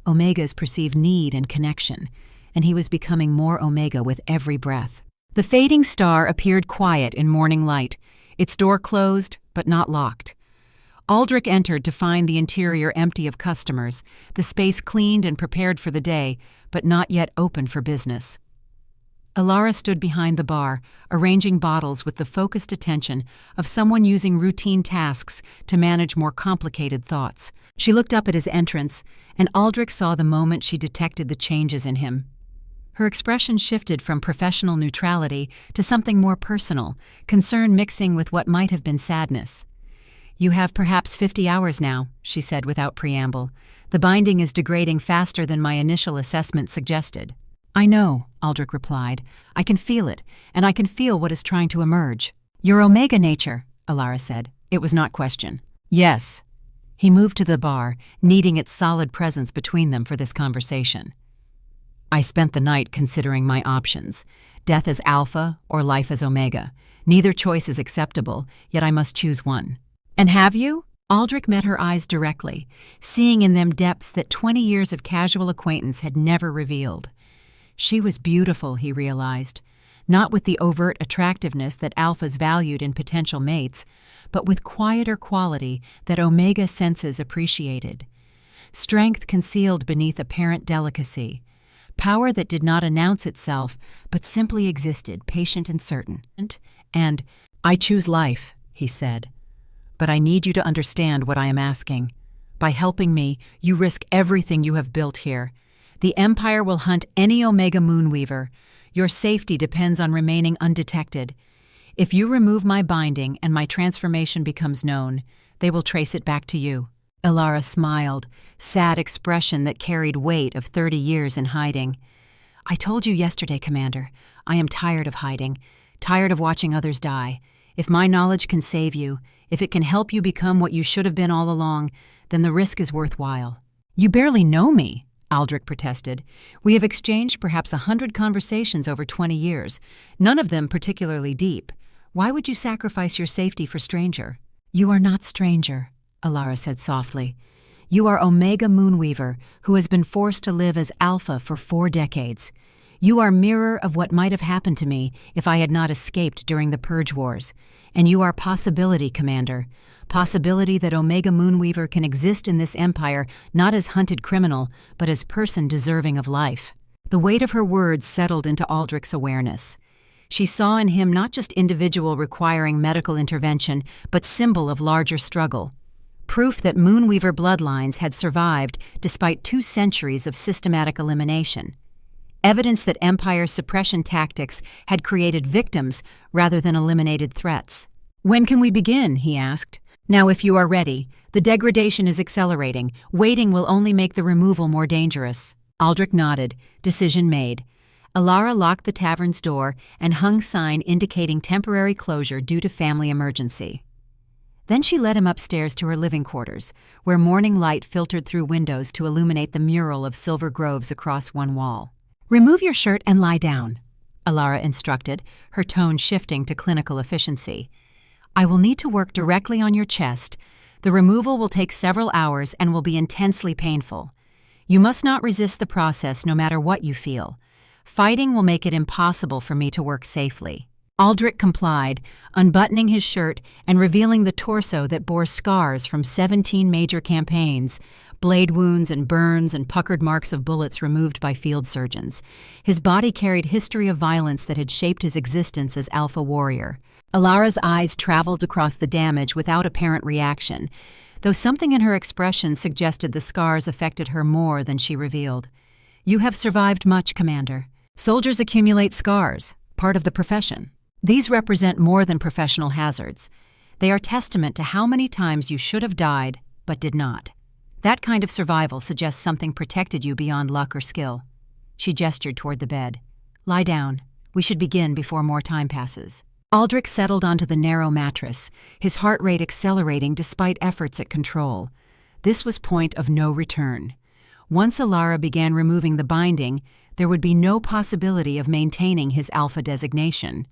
Omega's perceived need and connection, and he was becoming more Omega with every breath. The fading star appeared quiet in morning light, its door closed but not locked. Aldric entered to find the interior empty of customers, the space cleaned and prepared for the day, but not yet open for business. Elara stood behind the bar, arranging bottles with the focused attention of someone using routine tasks to manage more complicated thoughts. She looked up at his entrance, and Aldric saw the moment she detected the changes in him. Her expression shifted from professional neutrality to something more personal, concern mixing with what might have been sadness. "You have perhaps 50 hours now," she said without preamble. "The binding is degrading faster than my initial assessment suggested." "I know," Aldric replied. "I can feel it, and I can feel what is trying to emerge." "Your Omega nature," Elara said. It was not question. "Yes." He moved to the bar, needing its solid presence between them for this conversation. "I spent the night considering my options, death as Alpha or life as Omega. Neither choice is acceptable, yet I must choose one." "And have you?" Aldric met her eyes directly, seeing in them depths that 20 years of casual acquaintance had never revealed. She was beautiful, he realized, not with the overt attractiveness that Alphas valued in potential mates, but with quieter quality that Omega senses appreciated. Strength concealed beneath apparent delicacy. Power that did not announce itself, but simply existed, patient and certain. And, "I choose life," he said. "But I need you to understand what I am asking. By helping me, you risk everything you have built here. The Empire will hunt any Omega Moonweaver. Your safety depends on remaining undetected. If you remove my binding and my transformation becomes known, they will trace it back to you." Elara smiled, sad expression that carried weight of 30 years in hiding. "I told you yesterday, Commander, I am tired of hiding, tired of watching others die. If my knowledge can save you, if it can help you become what you should have been all along, then the risk is worthwhile." "You barely know me," Aldric protested. "We have exchanged perhaps 100 conversations over 20 years, none of them particularly deep. Why would you sacrifice your safety for stranger?" "You are not stranger," Elara said softly. "You are Omega Moonweaver, who has been forced to live as Alpha for 4 decades. You are mirror of what might have happened to me if I had not escaped during the Purge Wars. And you are possibility, Commander. Possibility that Omega Moonweaver can exist in this empire not as hunted criminal, but as person deserving of life." The weight of her words settled into Aldric's awareness. She saw in him not just individual requiring medical intervention, but symbol of larger struggle. Proof that Moonweaver bloodlines had survived despite 2 centuries of systematic elimination. Evidence that Empire's suppression tactics had created victims rather than eliminated threats. "When can we begin?" he asked. "Now, if you are ready. The degradation is accelerating. Waiting will only make the removal more dangerous." Aldric nodded. Decision made. Elara locked the tavern's door and hung sign indicating temporary closure due to family emergency. Then she led him upstairs to her living quarters, where morning light filtered through windows to illuminate the mural of silver groves across one wall. "Remove your shirt and lie down," Elara instructed, her tone shifting to clinical efficiency. "I will need to work directly on your chest. The removal will take several hours and will be intensely painful. You must not resist the process no matter what you feel. Fighting will make it impossible for me to work safely." Aldric complied, unbuttoning his shirt and revealing the torso that bore scars from 17 major campaigns, blade wounds and burns and puckered marks of bullets removed by field surgeons. His body carried history of violence that had shaped his existence as Alpha Warrior. Elara's eyes traveled across the damage without apparent reaction, though something in her expression suggested the scars affected her more than she revealed. "You have survived much, Commander. Soldiers accumulate scars, part of the profession. These represent more than professional hazards. They are testament to how many times you should have died, but did not. That kind of survival suggests something protected you beyond luck or skill." She gestured toward the bed. "Lie down. We should begin before more time passes." Aldric settled onto the narrow mattress, his heart rate accelerating despite efforts at control. This was point of no return. Once Elara began removing the binding, there would be no possibility of maintaining his Alpha designation.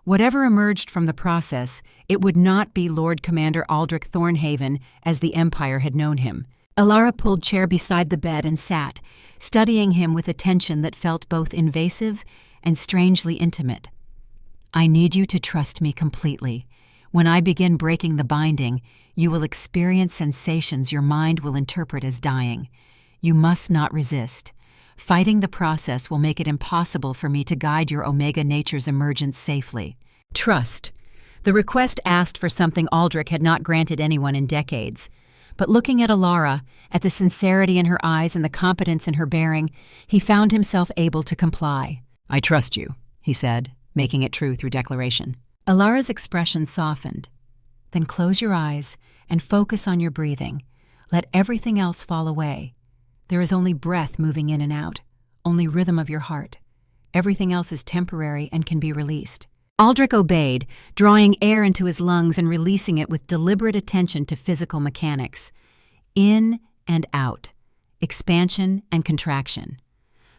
Whatever emerged from the process, it would not be Lord Commander Aldric Thornhaven as the Empire had known him. Elara pulled chair beside the bed and sat, studying him with attention that felt both invasive and strangely intimate. "I need you to trust me completely. When I begin breaking the binding, you will experience sensations your mind will interpret as dying. You must not resist. Fighting the process will make it impossible for me to guide your Omega nature's emergence safely. Trust." The request asked for something Aldric had not granted anyone in decades. But looking at Elara, at the sincerity in her eyes and the competence in her bearing, he found himself able to comply. "I trust you," he said, making it true through declaration. Elara's expression softened. "Then close your eyes and focus on your breathing. Let everything else fall away. There is only breath moving in and out, only rhythm of your heart. Everything else is temporary and can be released." Aldric obeyed, drawing air into his lungs and releasing it with deliberate attention to physical mechanics. In and out, expansion and contraction.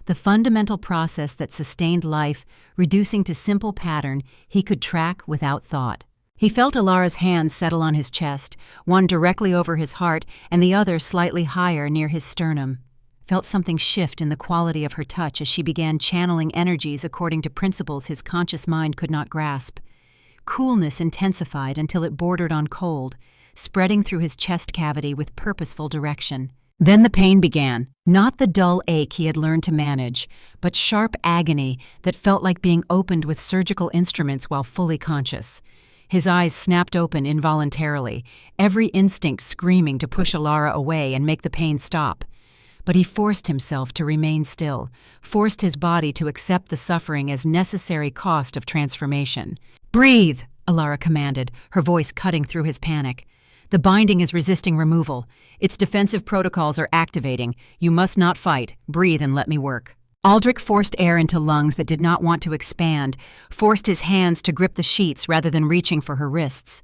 The fundamental process that sustained life, reducing to simple pattern he could track without thought. He felt Elara's hands settle on his chest, one directly over his heart and the other slightly higher near his sternum. Felt something shift in the quality of her touch as she began channeling energies according to principles his conscious mind could not grasp. Coolness intensified until it bordered on cold, spreading through his chest cavity with purposeful direction. Then the pain began, not the dull ache he had learned to manage, but sharp agony that felt like being opened with surgical instruments while fully conscious. His eyes snapped open involuntarily, every instinct screaming to push Elara away and make the pain stop. But he forced himself to remain still, forced his body to accept the suffering as necessary cost of transformation. "Breathe," Elara commanded, her voice cutting through his panic. "The binding is resisting removal. Its defensive protocols are activating. You must not fight. Breathe and let me work." Aldric forced air into lungs that did not want to expand, forced his hands to grip the sheets rather than reaching for her wrists.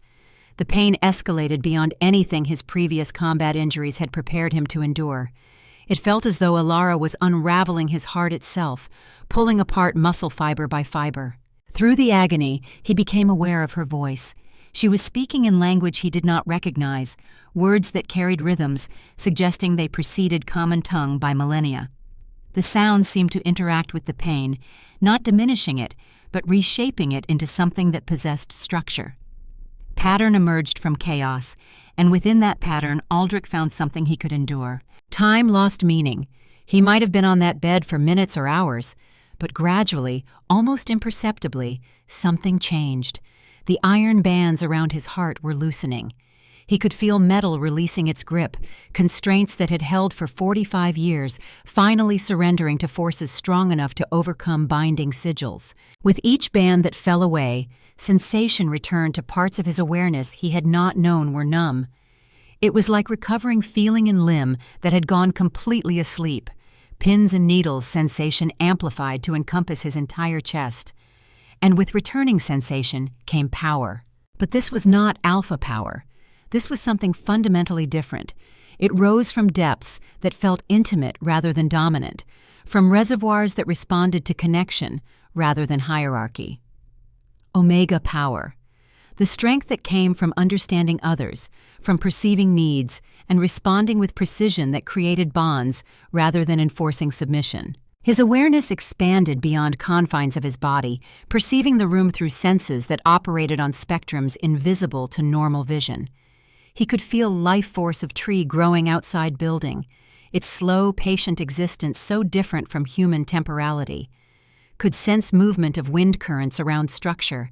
The pain escalated beyond anything his previous combat injuries had prepared him to endure. It felt as though Elara was unraveling his heart itself, pulling apart muscle fiber by fiber. Through the agony, he became aware of her voice. She was speaking in language he did not recognize, words that carried rhythms, suggesting they preceded common tongue by millennia. The sounds seemed to interact with the pain, not diminishing it, but reshaping it into something that possessed structure. Pattern emerged from chaos, and within that pattern Aldric found something he could endure. Time lost meaning. He might have been on that bed for minutes or hours, but gradually, almost imperceptibly, something changed. The iron bands around his heart were loosening. He could feel metal releasing its grip, constraints that had held for 45 years, finally surrendering to forces strong enough to overcome binding sigils. With each band that fell away, sensation returned to parts of his awareness he had not known were numb. It was like recovering feeling in limb that had gone completely asleep. Pins and needles sensation amplified to encompass his entire chest. And with returning sensation came power. But this was not alpha power. This was something fundamentally different. It rose from depths that felt intimate rather than dominant, from reservoirs that responded to connection rather than hierarchy. Omega power. The strength that came from understanding others, from perceiving needs, and responding with precision that created bonds rather than enforcing submission. His awareness expanded beyond confines of his body, perceiving the room through senses that operated on spectrums invisible to normal vision. He could feel life force of tree growing outside building, its slow, patient existence so different from human temporality. Could sense movement of wind currents around structure.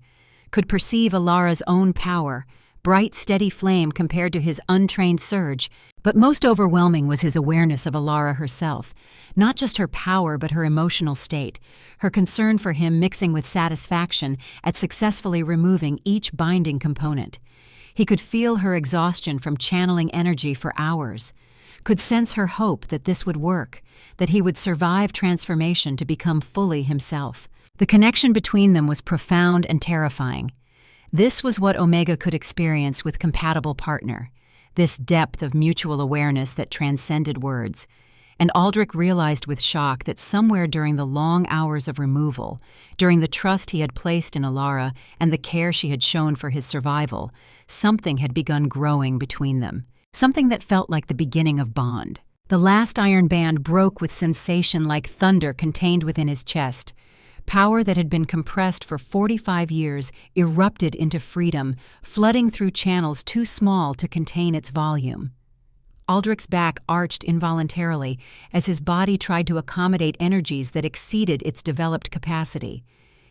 Could perceive Elara's own power, bright, steady flame compared to his untrained surge. But most overwhelming was his awareness of Elara herself, not just her power but her emotional state, her concern for him mixing with satisfaction at successfully removing each binding component. He could feel her exhaustion from channeling energy for hours, could sense her hope that this would work, that he would survive transformation to become fully himself. The connection between them was profound and terrifying. This was what Omega could experience with compatible partner, this depth of mutual awareness that transcended words. And Aldrich realized with shock that somewhere during the long hours of removal, during the trust he had placed in Elara and the care she had shown for his survival, something had begun growing between them, something that felt like the beginning of bond. The last iron band broke with sensation like thunder contained within his chest. Power that had been compressed for 45 years erupted into freedom, flooding through channels too small to contain its volume. Aldrich's back arched involuntarily as his body tried to accommodate energies that exceeded its developed capacity.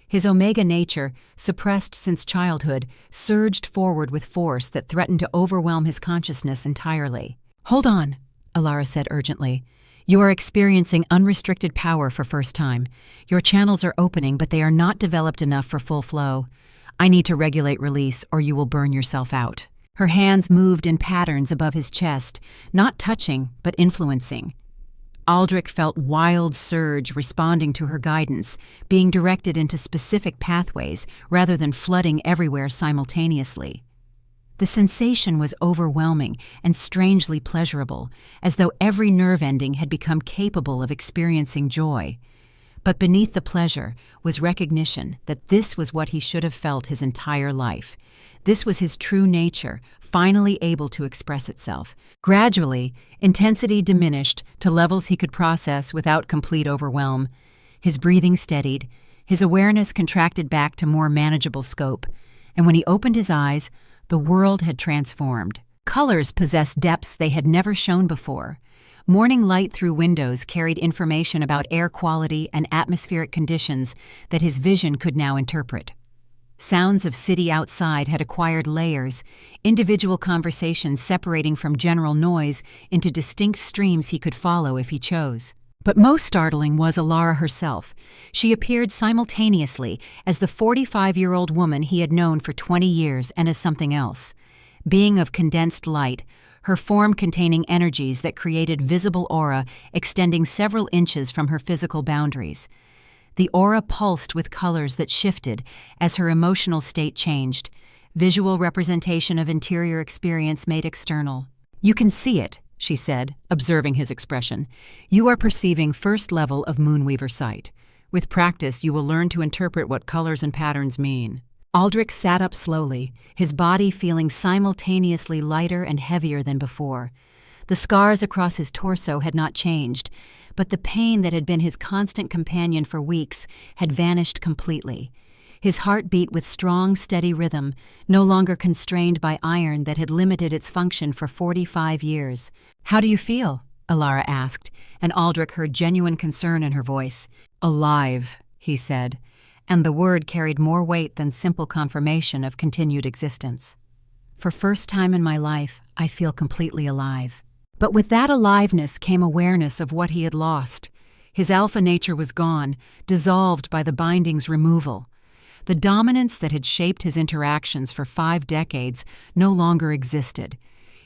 His Omega nature, suppressed since childhood, surged forward with force that threatened to overwhelm his consciousness entirely. "Hold on," Elara said urgently. "You are experiencing unrestricted power for first time. Your channels are opening, but they are not developed enough for full flow. I need to regulate release, or you will burn yourself out." Her hands moved in patterns above his chest, not touching, but influencing. Aldrich felt wild surge responding to her guidance, being directed into specific pathways rather than flooding everywhere simultaneously. The sensation was overwhelming and strangely pleasurable, as though every nerve ending had become capable of experiencing joy. But beneath the pleasure was recognition that this was what he should have felt his entire life. This was his true nature, finally able to express itself. Gradually, intensity diminished to levels he could process without complete overwhelm. His breathing steadied, his awareness contracted back to more manageable scope, and when he opened his eyes, the world had transformed. Colors possessed depths they had never shown before. Morning light through windows carried information about air quality and atmospheric conditions that his vision could now interpret. Sounds of city outside had acquired layers, individual conversations separating from general noise into distinct streams he could follow if he chose. But most startling was Elara herself. She appeared simultaneously as the 45-year-old woman he had known for 20 years and as something else. Being of condensed light, her form containing energies that created visible aura extending several inches from her physical boundaries. The aura pulsed with colors that shifted as her emotional state changed, visual representation of interior experience made external. "You can see it," she said, observing his expression. "You are perceiving first level of Moonweaver sight. With practice, you will learn to interpret what colors and patterns mean." Aldrich sat up slowly, his body feeling simultaneously lighter and heavier than before. The scars across his torso had not changed, but the pain that had been his constant companion for weeks had vanished completely. His heart beat with strong, steady rhythm, no longer constrained by iron that had limited its function for 45 years. "How do you feel?" Elara asked, and Aldrich heard genuine concern in her voice. "Alive," he said, and the word carried more weight than simple confirmation of continued existence. "For first time in my life, I feel completely alive." But with that aliveness came awareness of what he had lost. His alpha nature was gone, dissolved by the binding's removal. The dominance that had shaped his interactions for 5 decades no longer existed.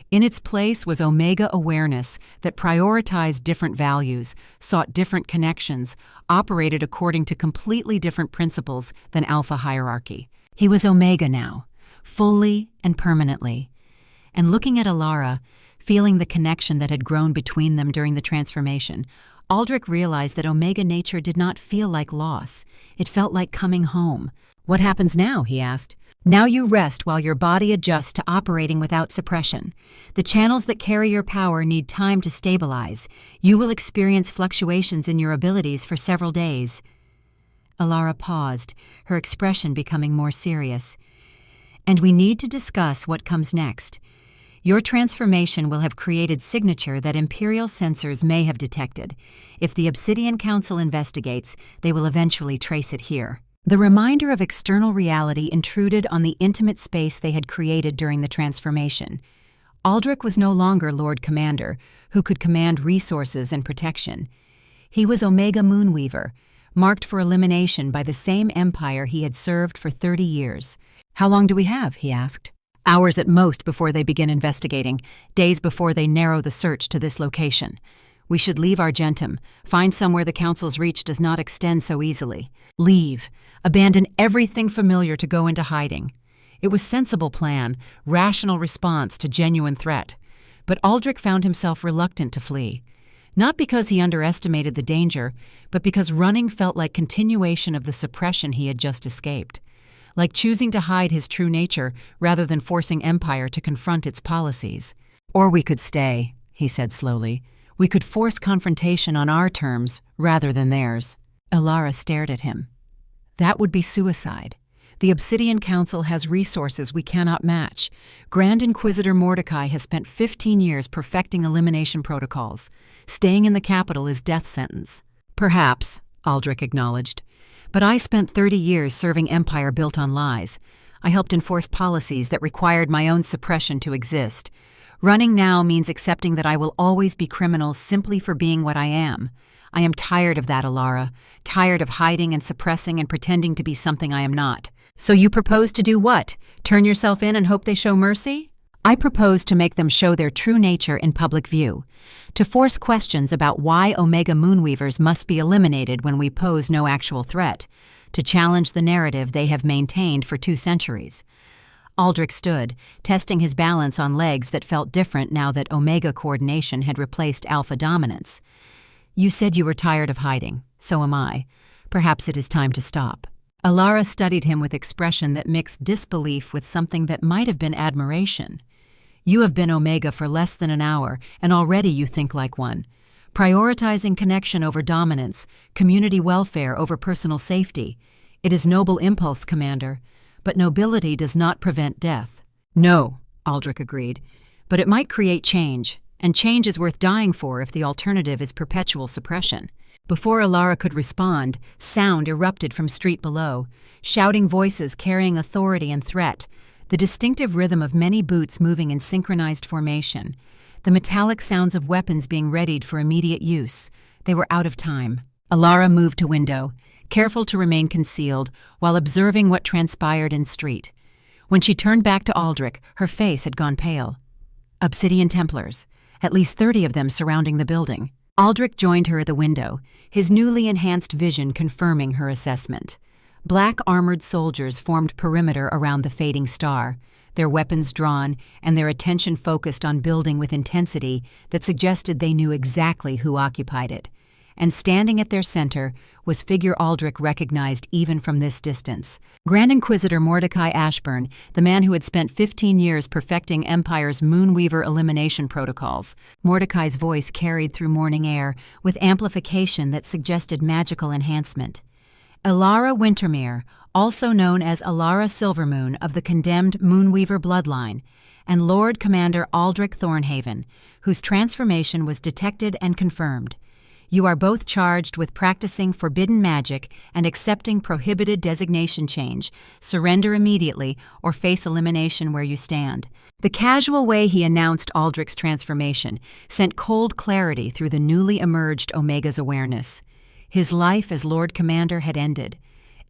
In its place was Omega awareness that prioritized different values, sought different connections, operated according to completely different principles than alpha hierarchy. He was Omega now, fully and permanently. And looking at Elara, feeling the connection that had grown between them during the transformation, Aldrich realized that Omega nature did not feel like loss. It felt like coming home. "What happens now?" he asked. "Now you rest while your body adjusts to operating without suppression. The channels that carry your power need time to stabilize. You will experience fluctuations in your abilities for several days." Elara paused, her expression becoming more serious. "And we need to discuss what comes next. Your transformation will have created signature that Imperial sensors may have detected. If the Obsidian Council investigates, they will eventually trace it here." The reminder of external reality intruded on the intimate space they had created during the transformation. Aldrich was no longer Lord Commander, who could command resources and protection. He was Omega Moonweaver, marked for elimination by the same empire he had served for 30 years. "How long do we have?" he asked. "Hours at most before they begin investigating, days before they narrow the search to this location. We should leave Argentum, find somewhere the Council's reach does not extend so easily. Leave. Abandon everything familiar to go into hiding." It was a sensible plan, rational response to genuine threat. But Aldrich found himself reluctant to flee. Not because he underestimated the danger, but because running felt like continuation of the suppression he had just escaped. Like choosing to hide his true nature rather than forcing Empire to confront its policies. "Or we could stay," he said slowly. "We could force confrontation on our terms rather than theirs." Elara stared at him. "That would be suicide. The Obsidian Council has resources we cannot match. Grand Inquisitor Mordecai has spent 15 years perfecting elimination protocols. Staying in the capital is death sentence." "Perhaps," Aldrich acknowledged. "But I spent 30 years serving Empire built on lies. I helped enforce policies that required my own suppression to exist. Running now means accepting that I will always be criminal simply for being what I am. I am tired of that, Elara. Tired of hiding and suppressing and pretending to be something I am not." "So you propose to do what? Turn yourself in and hope they show mercy?" "I propose to make them show their true nature in public view. To force questions about why Omega Moonweavers must be eliminated when we pose no actual threat. To challenge the narrative they have maintained for 2 centuries. Aldrich stood, testing his balance on legs that felt different now that Omega coordination had replaced Alpha dominance. "You said you were tired of hiding. So am I. Perhaps it is time to stop." Elara studied him with expression that mixed disbelief with something that might have been admiration. "You have been Omega for less than an hour, and already you think like one. Prioritizing connection over dominance, community welfare over personal safety. It is noble impulse, Commander, but nobility does not prevent death." "No," Aldrich agreed, "but it might create change. And change is worth dying for if the alternative is perpetual suppression." Before Elara could respond, sound erupted from street below, shouting voices carrying authority and threat, the distinctive rhythm of many boots moving in synchronized formation, the metallic sounds of weapons being readied for immediate use. They were out of time. Elara moved to window, careful to remain concealed, while observing what transpired in street. When she turned back to Aldrich, her face had gone pale. Obsidian Templars. At least 30 of them surrounding the building. Aldrich joined her at the window, his newly enhanced vision confirming her assessment. Black armored soldiers formed perimeter around the fading star, their weapons drawn and their attention focused on building with intensity that suggested they knew exactly who occupied it. And standing at their center was figure Aldrich recognized even from this distance. Grand Inquisitor Mordecai Ashburn, the man who had spent 15 years perfecting Empire's Moonweaver elimination protocols. Mordecai's voice carried through morning air with amplification that suggested magical enhancement. "Elara Wintermere, also known as Elara Silvermoon of the condemned Moonweaver bloodline, and Lord Commander Aldric Thornhaven, whose transformation was detected and confirmed. You are both charged with practicing forbidden magic and accepting prohibited designation change. Surrender immediately or face elimination where you stand. The casual way he announced Aldric's transformation sent cold clarity through the newly emerged Omega's awareness. His life as Lord Commander had ended.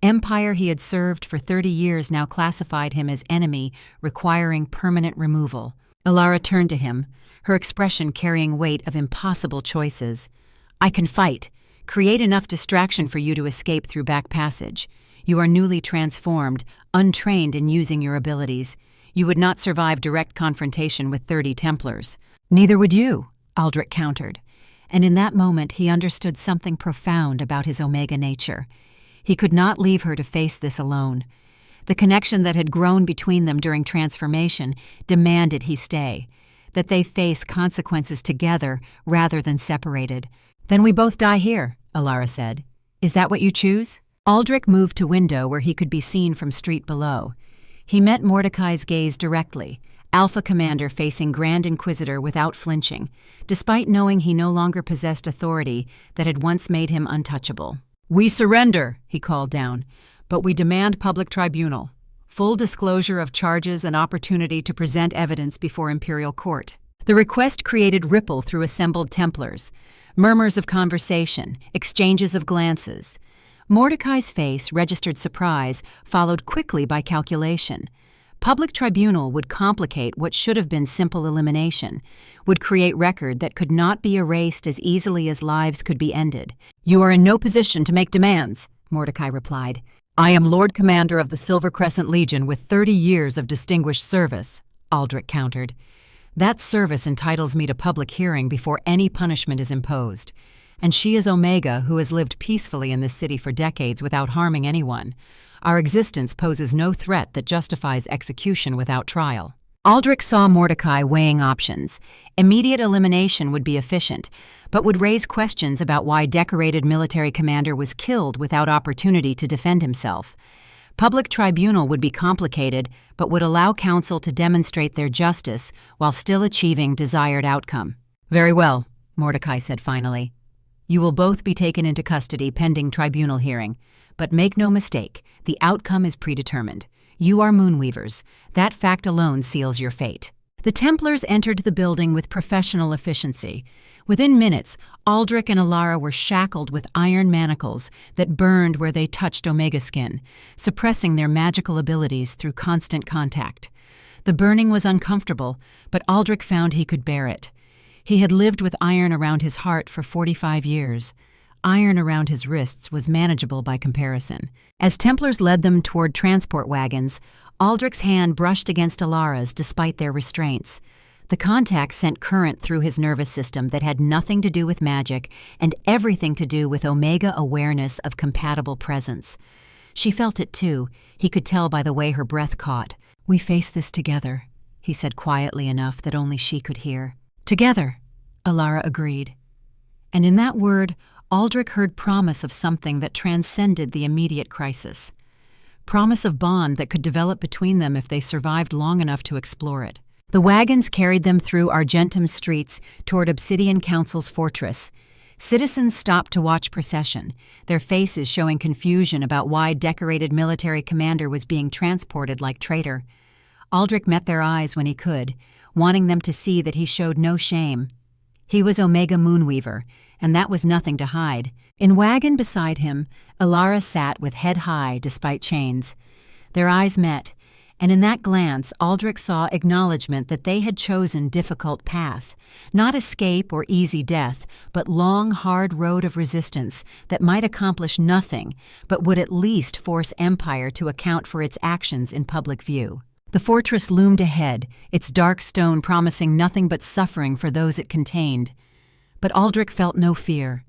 Empire he had served for 30 years now classified him as enemy, requiring permanent removal. Elara turned to him, her expression carrying weight of impossible choices. I can fight. Create enough distraction for you to escape through back passage. You are newly transformed, untrained in using your abilities. You would not survive direct confrontation with 30 Templars. Neither would you, Aldric countered. And in that moment he understood something profound about his Omega nature. He could not leave her to face this alone. The connection that had grown between them during transformation demanded he stay, that they face consequences together rather than separated. Then we both die here, Elara said. Is that what you choose? Aldric moved to window where he could be seen from street below. He met Mordecai's gaze directly, Alpha Commander facing Grand Inquisitor without flinching, despite knowing he no longer possessed authority that had once made him untouchable. We surrender, he called down, but we demand public tribunal, full disclosure of charges and opportunity to present evidence before Imperial Court. The request created ripple through assembled Templars, murmurs of conversation, exchanges of glances. Mordecai's face registered surprise, followed quickly by calculation. Public tribunal would complicate what should have been simple elimination, would create record that could not be erased as easily as lives could be ended. You are in no position to make demands, Mordecai replied. I am Lord Commander of the Silver Crescent Legion with 30 years of distinguished service, Aldric countered. That service entitles me to public hearing before any punishment is imposed. And she is Omega, who has lived peacefully in this city for decades without harming anyone. Our existence poses no threat that justifies execution without trial. Aldric saw Mordecai weighing options. Immediate elimination would be efficient, but would raise questions about why decorated military commander was killed without opportunity to defend himself. Public tribunal would be complicated, but would allow counsel to demonstrate their justice while still achieving desired outcome. Very well, Mordecai said finally. You will both be taken into custody pending tribunal hearing, but make no mistake, the outcome is predetermined. You are Moonweavers. That fact alone seals your fate. The Templars entered the building with professional efficiency. Within minutes, Aldric and Elara were shackled with iron manacles that burned where they touched Omega skin, suppressing their magical abilities through constant contact. The burning was uncomfortable, but Aldric found he could bear it. He had lived with iron around his heart for 45 years. Iron around his wrists was manageable by comparison. As Templars led them toward transport wagons, Aldric's hand brushed against Elara's despite their restraints. The contact sent current through his nervous system that had nothing to do with magic and everything to do with Omega awareness of compatible presence. She felt it too. He could tell by the way her breath caught. We face this together, he said quietly enough that only she could hear. Together, Elara agreed. And in that word, Aldric heard promise of something that transcended the immediate crisis. Promise of bond that could develop between them if they survived long enough to explore it. The wagons carried them through Argentum's streets toward Obsidian Council's fortress. Citizens stopped to watch procession, their faces showing confusion about why decorated military commander was being transported like traitor. Aldric met their eyes when he could, wanting them to see that he showed no shame. He was Omega Moonweaver, and that was nothing to hide. In wagon beside him, Elara sat with head high despite chains. Their eyes met, and in that glance Aldric saw acknowledgement that they had chosen difficult path, not escape or easy death, but long, hard road of resistance that might accomplish nothing, but would at least force Empire to account for its actions in public view. The fortress loomed ahead, its dark stone promising nothing but suffering for those it contained. But Aldric felt no fear.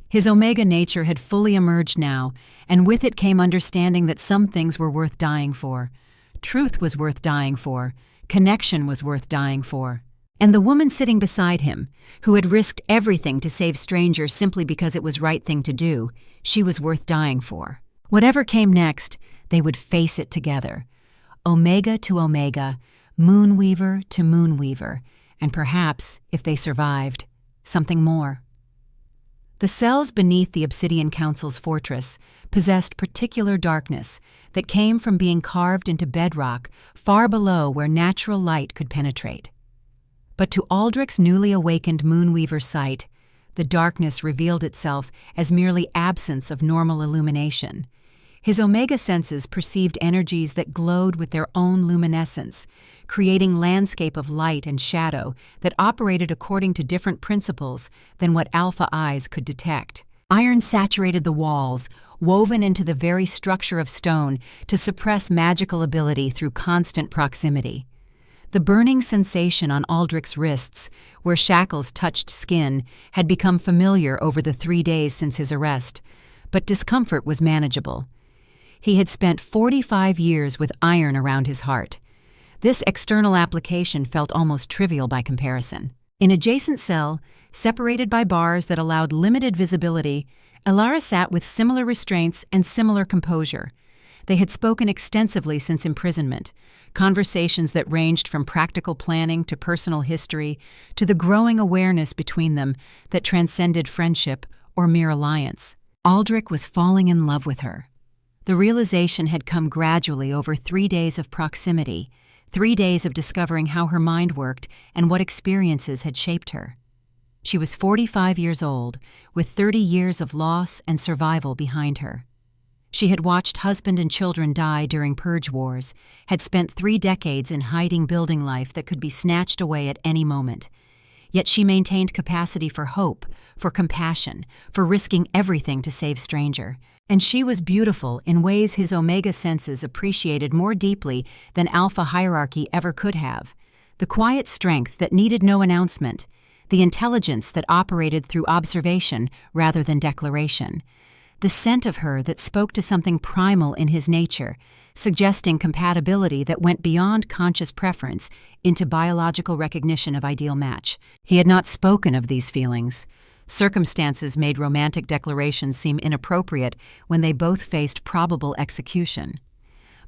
His Omega nature had fully emerged now, and with it came understanding that some things were worth dying for. Truth was worth dying for. Connection was worth dying for. And the woman sitting beside him, who had risked everything to save strangers simply because it was right thing to do, she was worth dying for. Whatever came next, they would face it together. Omega to Omega, Moonweaver to Moonweaver, and perhaps, if they survived, something more. The cells beneath the Obsidian Council's fortress possessed particular darkness that came from being carved into bedrock far below where natural light could penetrate. But to Aldric's newly awakened Moonweaver sight, the darkness revealed itself as merely absence of normal illumination. His Omega senses perceived energies that glowed with their own luminescence, creating landscape of light and shadow that operated according to different principles than what Alpha eyes could detect. Iron saturated the walls, woven into the very structure of stone to suppress magical ability through constant proximity. The burning sensation on Aldric's wrists, where shackles touched skin, had become familiar over the 3 days since his arrest, but discomfort was manageable. He had spent 45 years with iron around his heart. This external application felt almost trivial by comparison. In an adjacent cell, separated by bars that allowed limited visibility, Elara sat with similar restraints and similar composure. They had spoken extensively since imprisonment, conversations that ranged from practical planning to personal history to the growing awareness between them that transcended friendship or mere alliance. Aldric was falling in love with her. The realization had come gradually over 3 days of proximity, 3 days of discovering how her mind worked and what experiences had shaped her. She was 45 years old, with 30 years of loss and survival behind her. She had watched husband and children die during purge wars, had spent 3 decades in hiding building life that could be snatched away at any moment. Yet she maintained capacity for hope, for compassion, for risking everything to save stranger. And she was beautiful in ways his Omega senses appreciated more deeply than Alpha hierarchy ever could have. The quiet strength that needed no announcement, the intelligence that operated through observation rather than declaration, the scent of her that spoke to something primal in his nature, suggesting compatibility that went beyond conscious preference into biological recognition of ideal match. He had not spoken of these feelings. Circumstances made romantic declarations seem inappropriate when they both faced probable execution.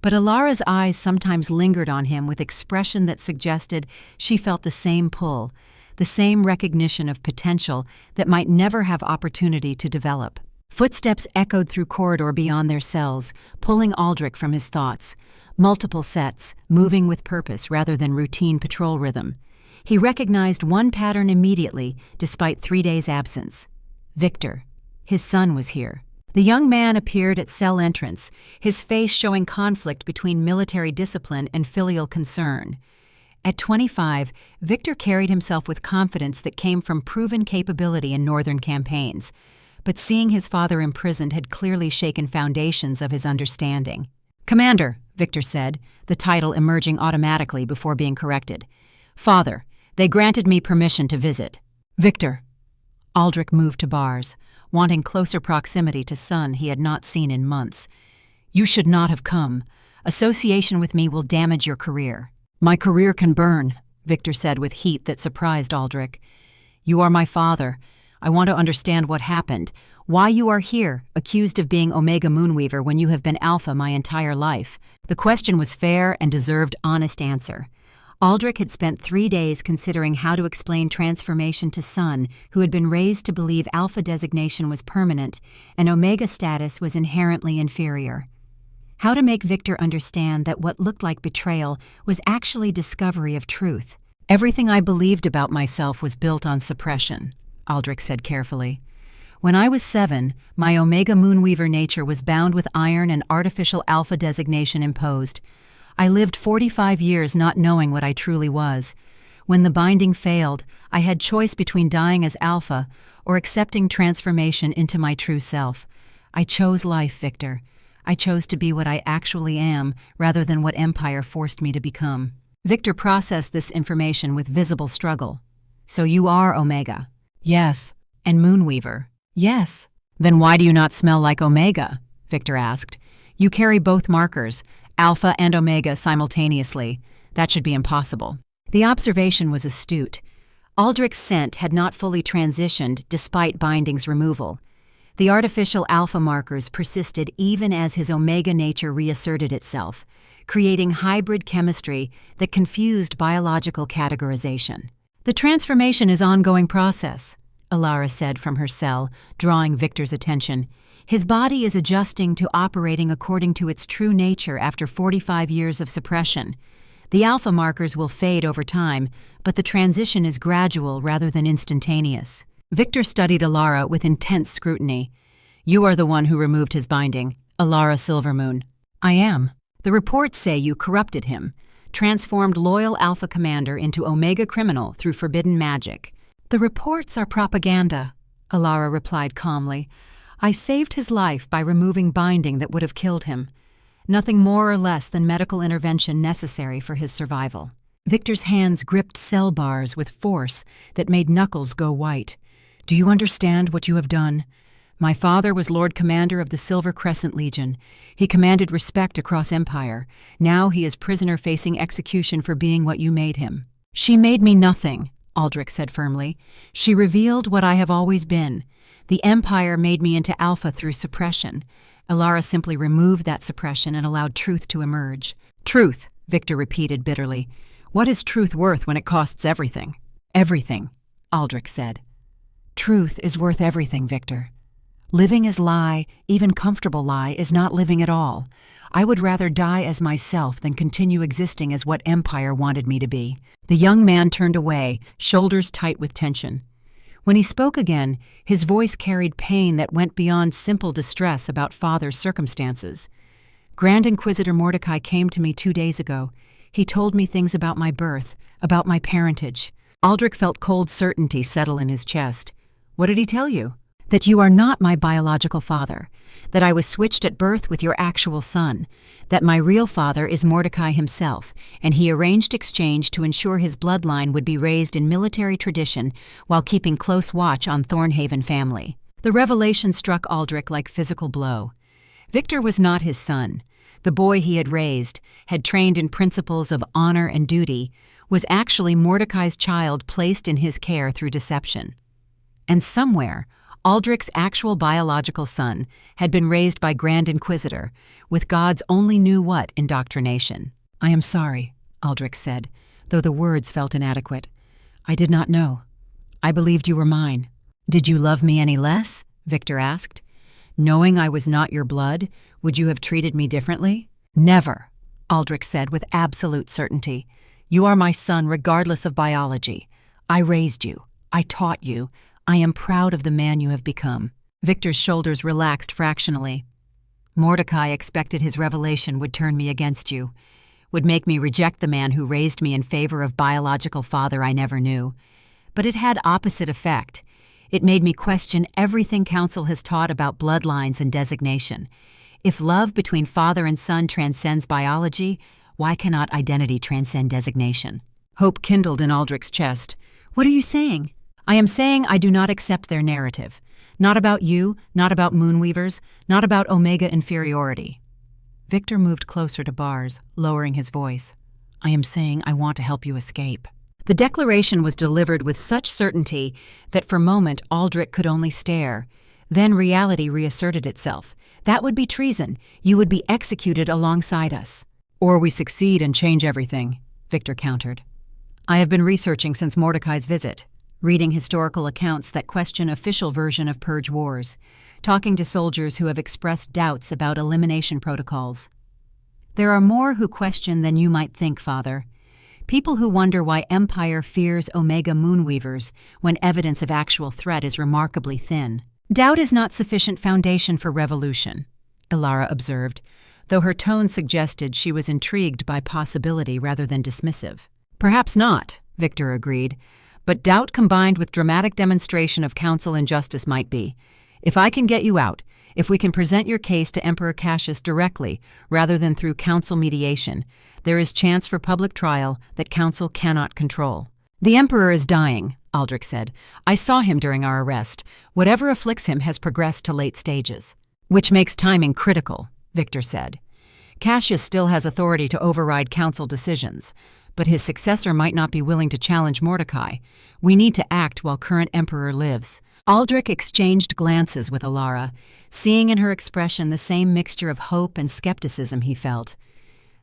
But Elara's eyes sometimes lingered on him with expression that suggested she felt the same pull, the same recognition of potential that might never have opportunity to develop. Footsteps echoed through corridor beyond their cells, pulling Aldric from his thoughts. Multiple sets, moving with purpose rather than routine patrol rhythm. He recognized one pattern immediately, despite 3 days' absence. Victor. His son was here. The young man appeared at cell entrance, his face showing conflict between military discipline and filial concern. At 25, Victor carried himself with confidence that came from proven capability in northern campaigns. But seeing his father imprisoned had clearly shaken foundations of his understanding. "Commander," Victor said, the title emerging automatically before being corrected. "Father, they granted me permission to visit." "Victor." Aldric moved to bars, wanting closer proximity to son he had not seen in months. "You should not have come. Association with me will damage your career." "My career can burn," Victor said with heat that surprised Aldric. "You are my father. I want to understand what happened, why you are here, accused of being Omega Moonweaver when you have been Alpha my entire life." The question was fair and deserved honest answer. Aldric had spent 3 days considering how to explain transformation to son, who had been raised to believe Alpha designation was permanent and Omega status was inherently inferior. How to make Victor understand that what looked like betrayal was actually discovery of truth. "Everything I believed about myself was built on suppression," Aldric said carefully. "When I was 7, my Omega Moonweaver nature was bound with iron and artificial Alpha designation imposed. I lived 45 years not knowing what I truly was. When the binding failed, I had choice between dying as Alpha or accepting transformation into my true self. I chose life, Victor. I chose to be what I actually am rather than what Empire forced me to become." Victor processed this information with visible struggle. "So you are Omega?" "Yes." "And Moonweaver?" "Yes." "Then why do you not smell like Omega?" Victor asked. "You carry both markers, Alpha and Omega simultaneously. That should be impossible." The observation was astute. Aldric's scent had not fully transitioned despite binding's removal. The artificial alpha markers persisted even as his Omega nature reasserted itself, creating hybrid chemistry that confused biological categorization. "The transformation is an ongoing process," Elara said from her cell, drawing Victor's attention. "His body is adjusting to operating according to its true nature after 45 years of suppression. The alpha markers will fade over time, but the transition is gradual rather than instantaneous." Victor studied Elara with intense scrutiny. "You are the one who removed his binding, Elara Silvermoon." "I am. The reports say you corrupted him, transformed loyal Alpha Commander into Omega criminal through forbidden magic." "The reports are propaganda," Elara replied calmly. "I saved his life by removing binding that would have killed him. Nothing more or less than medical intervention necessary for his survival." Victor's hands gripped cell bars with force that made knuckles go white. "Do you understand what you have done? My father was Lord Commander of the Silver Crescent Legion. He commanded respect across Empire. Now he is prisoner facing execution for being what you made him." "She made me nothing," Aldric said firmly. "She revealed what I have always been. The Empire made me into Alpha through suppression. Elara simply removed that suppression and allowed truth to emerge." "Truth," Victor repeated bitterly. "What is truth worth when it costs everything?" "Everything," Aldric said. "Truth is worth everything, Victor. Living as lie, even comfortable lie, is not living at all. I would rather die as myself than continue existing as what Empire wanted me to be." The young man turned away, shoulders tight with tension. When he spoke again, his voice carried pain that went beyond simple distress about father's circumstances. "Grand Inquisitor Mordecai came to me 2 days ago. He told me things about my birth, about my parentage." Aldric felt cold certainty settle in his chest. "What did he tell you?" "That you are not my biological father, that I was switched at birth with your actual son, that my real father is Mordecai himself, and he arranged exchange to ensure his bloodline would be raised in military tradition while keeping close watch on Thornhaven family." The revelation struck Aldric like physical blow. Victor was not his son. The boy he had raised, had trained in principles of honor and duty, was actually Mordecai's child placed in his care through deception. And somewhere, Aldric's actual biological son had been raised by Grand Inquisitor, with God's only knew what indoctrination. "I am sorry," Aldric said, though the words felt inadequate. "I did not know. I believed you were mine." "Did you love me any less?" Victor asked. "Knowing I was not your blood, would you have treated me differently?" "Never," Aldric said with absolute certainty. "You are my son regardless of biology. I raised you. I taught you. I am proud of the man you have become." Victor's shoulders relaxed fractionally. "Mordecai expected his revelation would turn me against you, would make me reject the man who raised me in favor of biological father I never knew. But it had opposite effect. It made me question everything Council has taught about bloodlines and designation. If love between father and son transcends biology, why cannot identity transcend designation?" Hope kindled in Aldric's chest. "What are you saying?" "I am saying I do not accept their narrative. Not about you, not about Moonweavers, not about Omega inferiority." Victor moved closer to Bars, lowering his voice. "I am saying I want to help you escape." The declaration was delivered with such certainty that for a moment Aldric could only stare. Then reality reasserted itself. "That would be treason. You would be executed alongside us." "Or we succeed and change everything," Victor countered. "I have been researching since Mordecai's visit, reading historical accounts that question official version of Purge Wars, talking to soldiers who have expressed doubts about elimination protocols. There are more who question than you might think, Father. People who wonder why Empire fears Omega Moonweavers when evidence of actual threat is remarkably thin. Doubt is not sufficient foundation for revolution," Elara observed, though her tone suggested she was intrigued by possibility rather than dismissive. "Perhaps not," Victor agreed. "But doubt combined with dramatic demonstration of Council injustice might be. If I can get you out, if we can present your case to Emperor Cassius directly rather than through Council mediation, there is chance for public trial that Council cannot control." "The Emperor is dying," Aldric said. "I saw him during our arrest. Whatever afflicts him has progressed to late stages." "Which makes timing critical," Victor said. "Cassius still has authority to override Council decisions, but his successor might not be willing to challenge Mordecai. We need to act while current Emperor lives." Aldrich exchanged glances with Elara, seeing in her expression the same mixture of hope and skepticism he felt.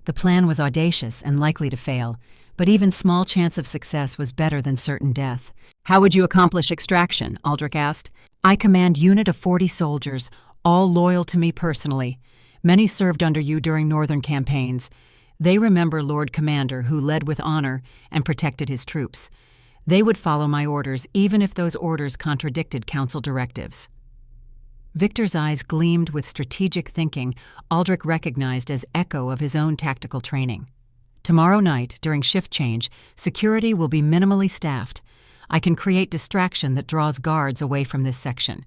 The plan was audacious and likely to fail, but even small chance of success was better than certain death. "How would you accomplish extraction?" Aldrich asked. "I command unit of 40 soldiers, all loyal to me personally. Many served under you during northern campaigns. They remember Lord Commander, who led with honor and protected his troops. They would follow my orders, even if those orders contradicted council directives." Victor's eyes gleamed with strategic thinking Aldrich recognized as echo of his own tactical training. "Tomorrow night, during shift change, security will be minimally staffed. I can create distraction that draws guards away from this section.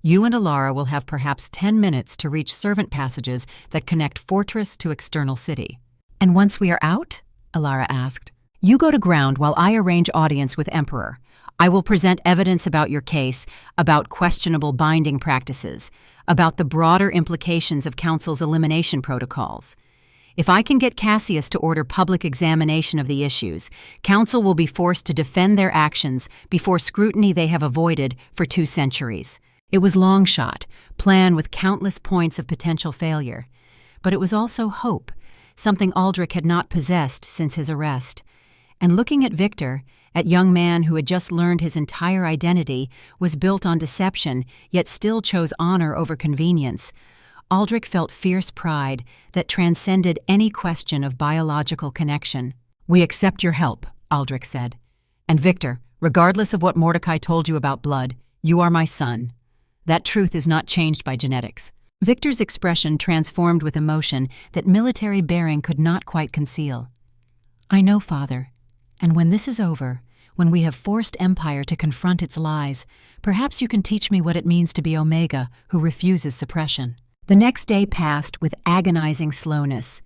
You and Elara will have perhaps 10 minutes to reach servant passages that connect fortress to external city." "And once we are out?" Elara asked. "You go to ground while I arrange audience with Emperor. I will present evidence about your case, about questionable binding practices, about the broader implications of Council's elimination protocols. If I can get Cassius to order public examination of the issues, Council will be forced to defend their actions before scrutiny they have avoided for 2 centuries. It was long shot, plan with countless points of potential failure. But it was also hope, something Aldrich had not possessed since his arrest. And looking at Victor, at young man who had just learned his entire identity, was built on deception, yet still chose honor over convenience, Aldrich felt fierce pride that transcended any question of biological connection. "We accept your help," Aldrich said. "And Victor, regardless of what Mordecai told you about blood, you are my son. That truth is not changed by genetics." Victor's expression transformed with emotion that military bearing could not quite conceal. "I know, Father. And when this is over, when we have forced Empire to confront its lies, perhaps you can teach me what it means to be Omega, who refuses suppression." The next day passed with agonizing slowness.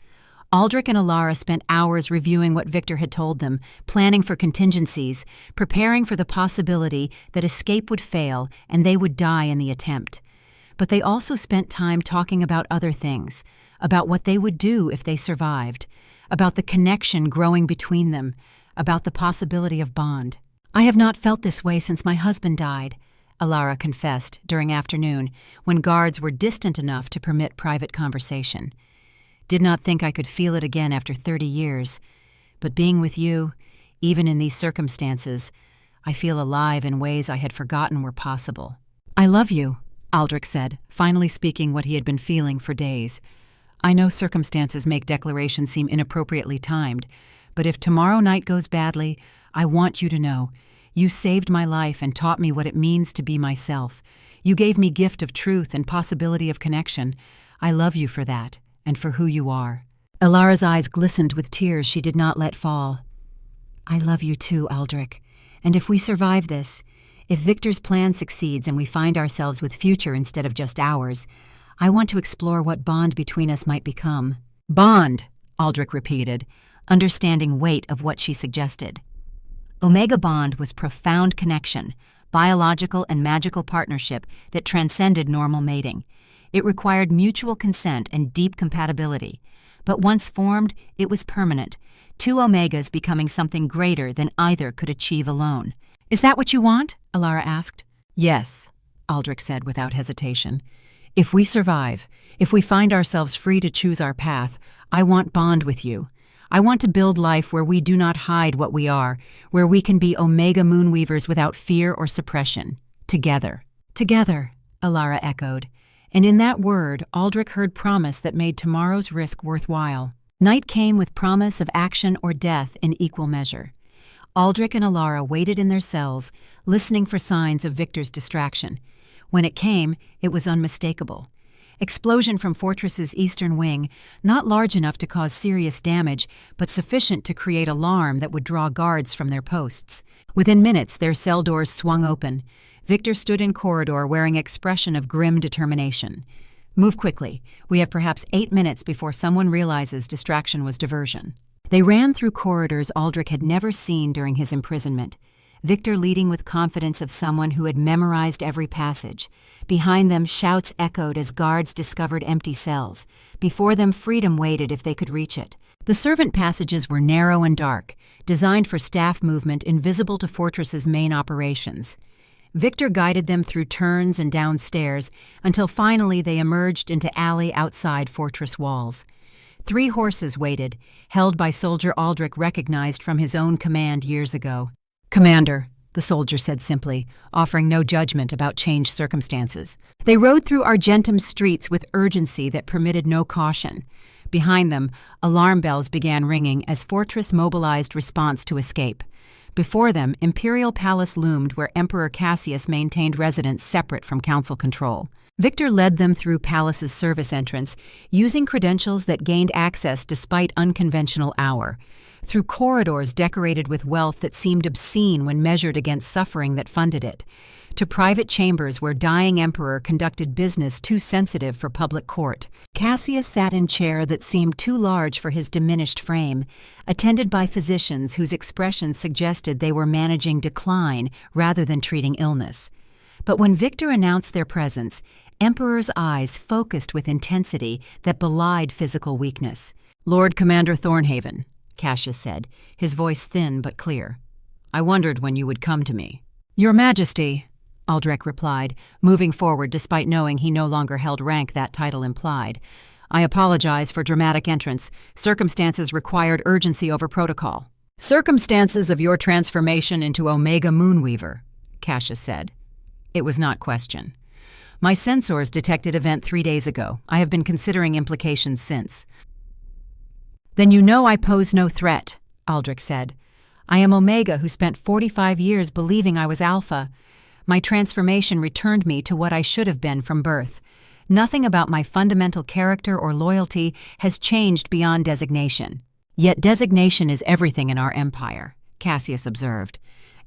Aldrich and Elara spent hours reviewing what Victor had told them, planning for contingencies, preparing for the possibility that escape would fail and they would die in the attempt. But they also spent time talking about other things, about what they would do if they survived, about the connection growing between them, about the possibility of bond. "I have not felt this way since my husband died," Elara confessed during afternoon, when guards were distant enough to permit private conversation. "Did not think I could feel it again after 30 years. But being with you, even in these circumstances, I feel alive in ways I had forgotten were possible." "I love you," Aldrich said, finally speaking what he had been feeling for days. "I know circumstances make declarations seem inappropriately timed, but if tomorrow night goes badly, I want you to know, you saved my life and taught me what it means to be myself. You gave me gift of truth and possibility of connection. I love you for that, and for who you are." Elara's eyes glistened with tears she did not let fall. "I love you too, Aldrich, and if we survive this, if Victor's plan succeeds and we find ourselves with future instead of just ours, I want to explore what bond between us might become." "Bond," Aldrich repeated, understanding weight of what she suggested. Omega Bond was profound connection, biological and magical partnership that transcended normal mating. It required mutual consent and deep compatibility. But once formed, it was permanent, 2 Omegas becoming something greater than either could achieve alone. "Is that what you want?" Elara asked. "Yes," Aldrich said without hesitation. "If we survive, if we find ourselves free to choose our path, I want bond with you. I want to build life where we do not hide what we are, where we can be Omega Moonweavers without fear or suppression. Together." "Together," Elara echoed, and in that word Aldrich heard promise that made tomorrow's risk worthwhile. Night came with promise of action or death in equal measure. Aldrich and Elara waited in their cells, listening for signs of Victor's distraction. When it came, it was unmistakable. Explosion from Fortress's eastern wing, not large enough to cause serious damage, but sufficient to create alarm that would draw guards from their posts. Within minutes, their cell doors swung open. Victor stood in corridor wearing expression of grim determination. "Move quickly. We have perhaps 8 minutes before someone realizes distraction was diversion." They ran through corridors Aldrich had never seen during his imprisonment, Victor leading with confidence of someone who had memorized every passage. Behind them, shouts echoed as guards discovered empty cells. Before them, freedom waited if they could reach it. The servant passages were narrow and dark, designed for staff movement invisible to Fortress's main operations. Victor guided them through turns and downstairs until finally they emerged into alley outside fortress walls. 3 horses waited, held by Soldier Aldric recognized from his own command years ago. "Commander," the soldier said simply, offering no judgment about changed circumstances. They rode through Argentum's streets with urgency that permitted no caution. Behind them, alarm bells began ringing as Fortress mobilized response to escape. Before them, Imperial Palace loomed where Emperor Cassius maintained residence separate from council control. Victor led them through Palace's service entrance, using credentials that gained access despite unconventional hour, through corridors decorated with wealth that seemed obscene when measured against suffering that funded it, to private chambers where dying emperor conducted business too sensitive for public court. Cassius sat in chair that seemed too large for his diminished frame, attended by physicians whose expressions suggested they were managing decline rather than treating illness. But when Victor announced their presence, Emperor's eyes focused with intensity that belied physical weakness. "Lord Commander Thornhaven," Cassius said, his voice thin but clear. "I wondered when you would come to me." "Your Majesty," Aldric replied, moving forward despite knowing he no longer held rank that title implied. "I apologize for dramatic entrance. Circumstances required urgency over protocol." "Circumstances of your transformation into Omega Moonweaver," Cassius said. It was not question. "My sensors detected event 3 days ago. I have been considering implications since." "Then you know I pose no threat," Aldric said. "I am Omega who spent 45 years believing I was Alpha. My transformation returned me to what I should have been from birth. Nothing about my fundamental character or loyalty has changed beyond designation. Yet designation is everything in our empire," Cassius observed.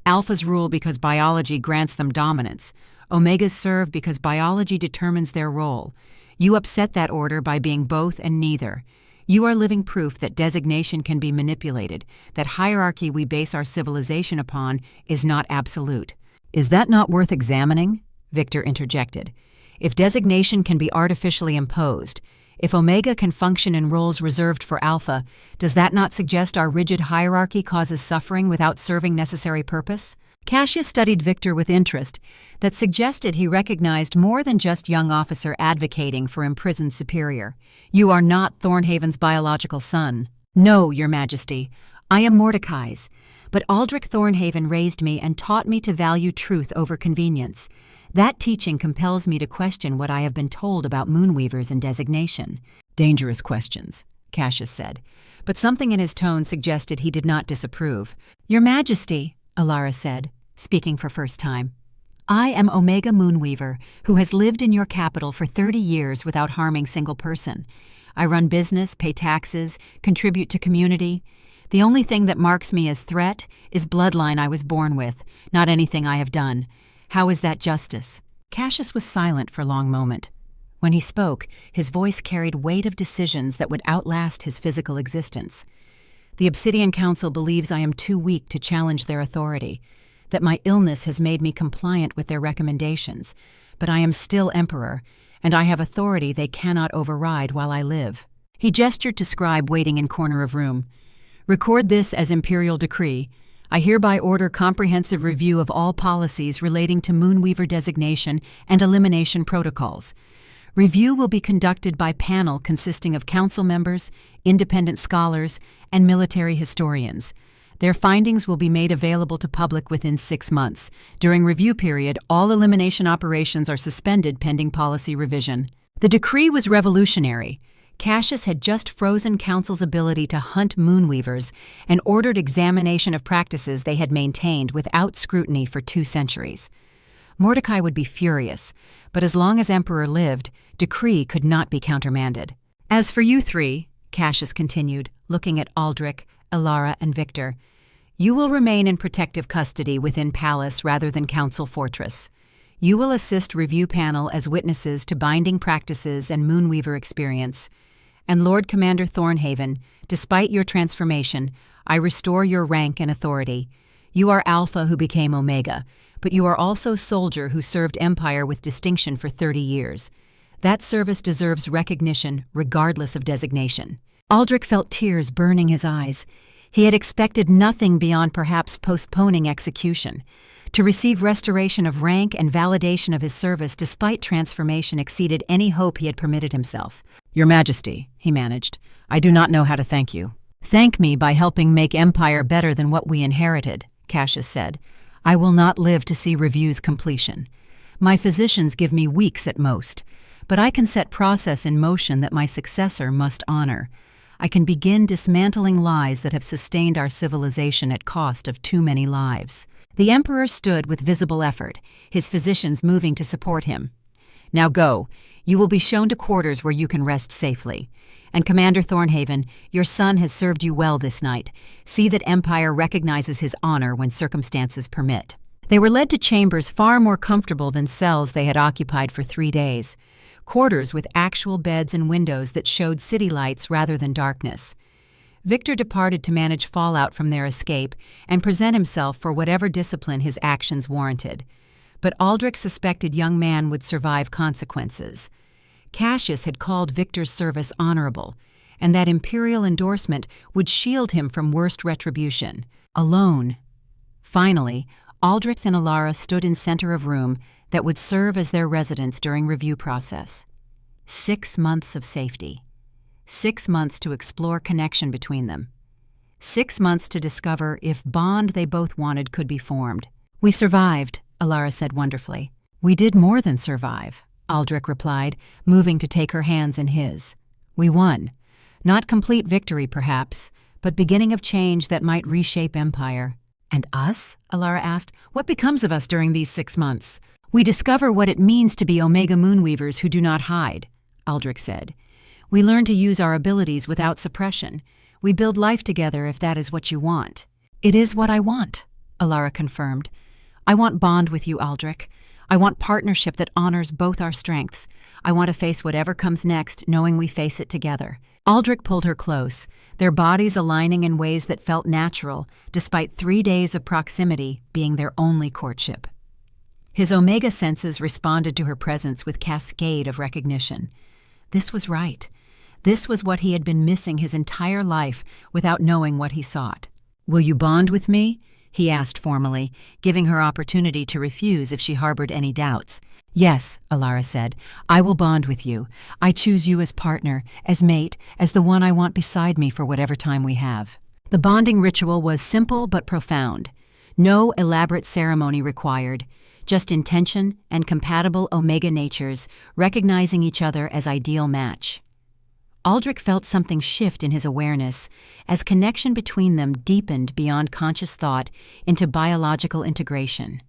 "Alphas rule because biology grants them dominance. Omegas serve because biology determines their role. You upset that order by being both and neither. You are living proof that designation can be manipulated, that hierarchy we base our civilization upon is not absolute." "Is that not worth examining?" Victor interjected. "If designation can be artificially imposed, if Omega can function in roles reserved for Alpha, does that not suggest our rigid hierarchy causes suffering without serving necessary purpose?" Cassius studied Victor with interest that suggested he recognized more than just young officer advocating for imprisoned superior. "You are not Thornhaven's biological son." "No, Your Majesty. I am Mordecai's. But Aldric Thornhaven raised me and taught me to value truth over convenience. That teaching compels me to question what I have been told about Moonweavers and designation." "Dangerous questions," Cassius said, but something in his tone suggested he did not disapprove. "Your Majesty," Elara said, speaking for first time, "I am Omega Moonweaver, who has lived in your capital for 30 years without harming single person. I run business, pay taxes, contribute to community. The only thing that marks me as threat is bloodline I was born with, not anything I have done. How is that justice?" Cassius was silent for a long moment. When he spoke, his voice carried weight of decisions that would outlast his physical existence. "The Obsidian Council believes I am too weak to challenge their authority, that my illness has made me compliant with their recommendations, but I am still Emperor, and I have authority they cannot override while I live." He gestured to scribe waiting in corner of room. "Record this as Imperial Decree. I hereby order comprehensive review of all policies relating to Moonweaver designation and elimination protocols. Review will be conducted by panel consisting of council members, independent scholars, and military historians. Their findings will be made available to public within 6 months. During review period, all elimination operations are suspended pending policy revision." The decree was revolutionary. Cassius had just frozen Council's ability to hunt Moonweavers and ordered examination of practices they had maintained without scrutiny for 2 centuries. Mordecai would be furious, but as long as Emperor lived, decree could not be countermanded. "As for you 3, Cassius continued, looking at Aldric, Elara, and Victor, "you will remain in protective custody within Palace rather than Council Fortress. You will assist review panel as witnesses to binding practices and Moonweaver experience. And Lord Commander Thornhaven, despite your transformation, I restore your rank and authority. You are Alpha who became Omega, but you are also soldier who served Empire with distinction for 30 years. That service deserves recognition regardless of designation." Aldric felt tears burning his eyes. He had expected nothing beyond perhaps postponing execution. To receive restoration of rank and validation of his service despite transformation exceeded any hope he had permitted himself. "Your Majesty," he managed, "I do not know how to thank you." "Thank me by helping make Empire better than what we inherited," Cassius said. "I will not live to see review's completion. My physicians give me weeks at most, but I can set process in motion that my successor must honor. I can begin dismantling lies that have sustained our civilization at cost of too many lives." The Emperor stood with visible effort, his physicians moving to support him. "Now go. You will be shown to quarters where you can rest safely. And Commander Thornhaven, your son has served you well this night. See that Empire recognizes his honor when circumstances permit." They were led to chambers far more comfortable than cells they had occupied for 3 days. Quarters with actual beds and windows that showed city lights rather than darkness. Victor departed to manage fallout from their escape and present himself for whatever discipline his actions warranted. But Aldric's suspected young man would survive consequences. Cassius had called Victor's service honorable, and that imperial endorsement would shield him from worst retribution. Alone. Finally, Aldrich and Elara stood in center of room that would serve as their residence during review process. 6 months of safety. 6 months to explore connection between them. 6 months to discover if bond they both wanted could be formed. "We survived," Elara said wonderfully. "We did more than survive," Aldrich replied, moving to take her hands in his. "We won. Not complete victory, perhaps, but beginning of change that might reshape Empire." "And us?" Elara asked. "What becomes of us during these 6 months?" "We discover what it means to be Omega Moonweavers who do not hide," Aldrich said. "We learn to use our abilities without suppression. We build life together if that is what you want." "It is what I want," Elara confirmed. "I want bond with you, Aldrich. I want partnership that honors both our strengths. I want to face whatever comes next, knowing we face it together." Aldrich pulled her close, their bodies aligning in ways that felt natural, despite 3 days of proximity being their only courtship. His Omega senses responded to her presence with cascade of recognition. This was right. This was what he had been missing his entire life without knowing what he sought. "Will you bond with me?" he asked formally, giving her opportunity to refuse if she harbored any doubts. "Yes," Elara said, "I will bond with you. I choose you as partner, as mate, as the one I want beside me for whatever time we have." The bonding ritual was simple but profound. No elaborate ceremony required, just intention and compatible Omega natures recognizing each other as ideal match. Aldrich felt something shift in his awareness as connection between them deepened beyond conscious thought into biological integration.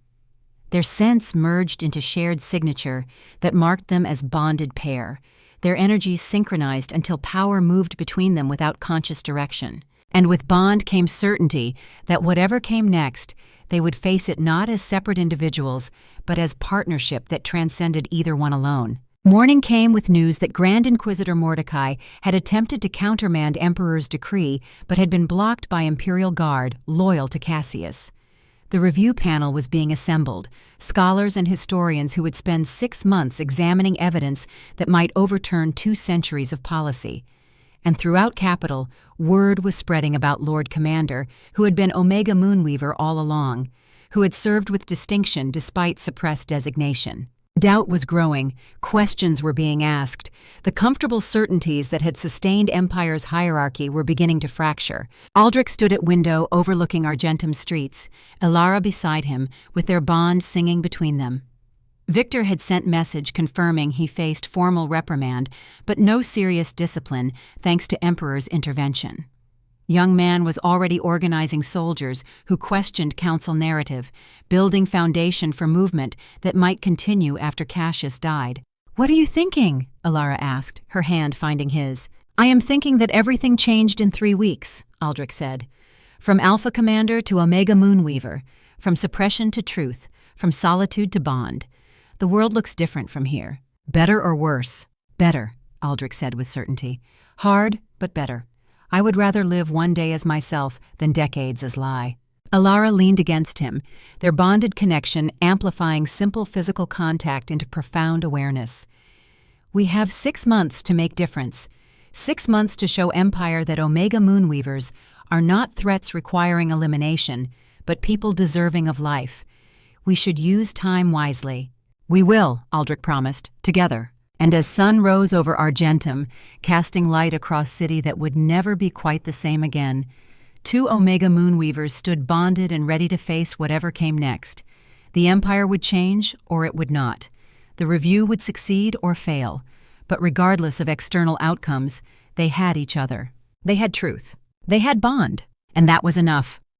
Their sense merged into shared signature that marked them as bonded pair, their energies synchronized until power moved between them without conscious direction. And with bond came certainty that whatever came next, they would face it not as separate individuals, but as partnership that transcended either one alone. Morning came with news that Grand Inquisitor Mordecai had attempted to countermand Emperor's decree but had been blocked by Imperial Guard loyal to Cassius. The review panel was being assembled, scholars and historians who would spend 6 months examining evidence that might overturn 2 centuries of policy. And throughout Capital, word was spreading about Lord Commander, who had been Omega Moonweaver all along, who had served with distinction despite suppressed designation. Doubt was growing, questions were being asked. The comfortable certainties that had sustained Empire's hierarchy were beginning to fracture. Aldrich stood at window overlooking Argentum's streets, Elara beside him, with their bond singing between them. Victor had sent message confirming he faced formal reprimand, but no serious discipline, thanks to Emperor's intervention. Young man was already organizing soldiers who questioned council narrative, building foundation for movement that might continue after Cassius died. "What are you thinking?" Elara asked, her hand finding his. "I am thinking that everything changed in 3 weeks," Aldrich said. "From Alpha Commander to Omega Moonweaver, from suppression to truth, from solitude to bond. The world looks different from here. Better or worse?" "Better," Aldrich said with certainty. "Hard, but better. I would rather live one day as myself than decades as lie." Elara leaned against him, their bonded connection amplifying simple physical contact into profound awareness. "We have 6 months to make difference. 6 months to show Empire that Omega Moonweavers are not threats requiring elimination, but people deserving of life. We should use time wisely. We will, Aldric promised, together. And as sun rose over Argentum, casting light across city that would never be quite the same again, 2 Omega Moonweavers stood bonded and ready to face whatever came next. The Empire would change, or it would not. The review would succeed or fail. But regardless of external outcomes, they had each other. They had truth. They had bond. And that was enough.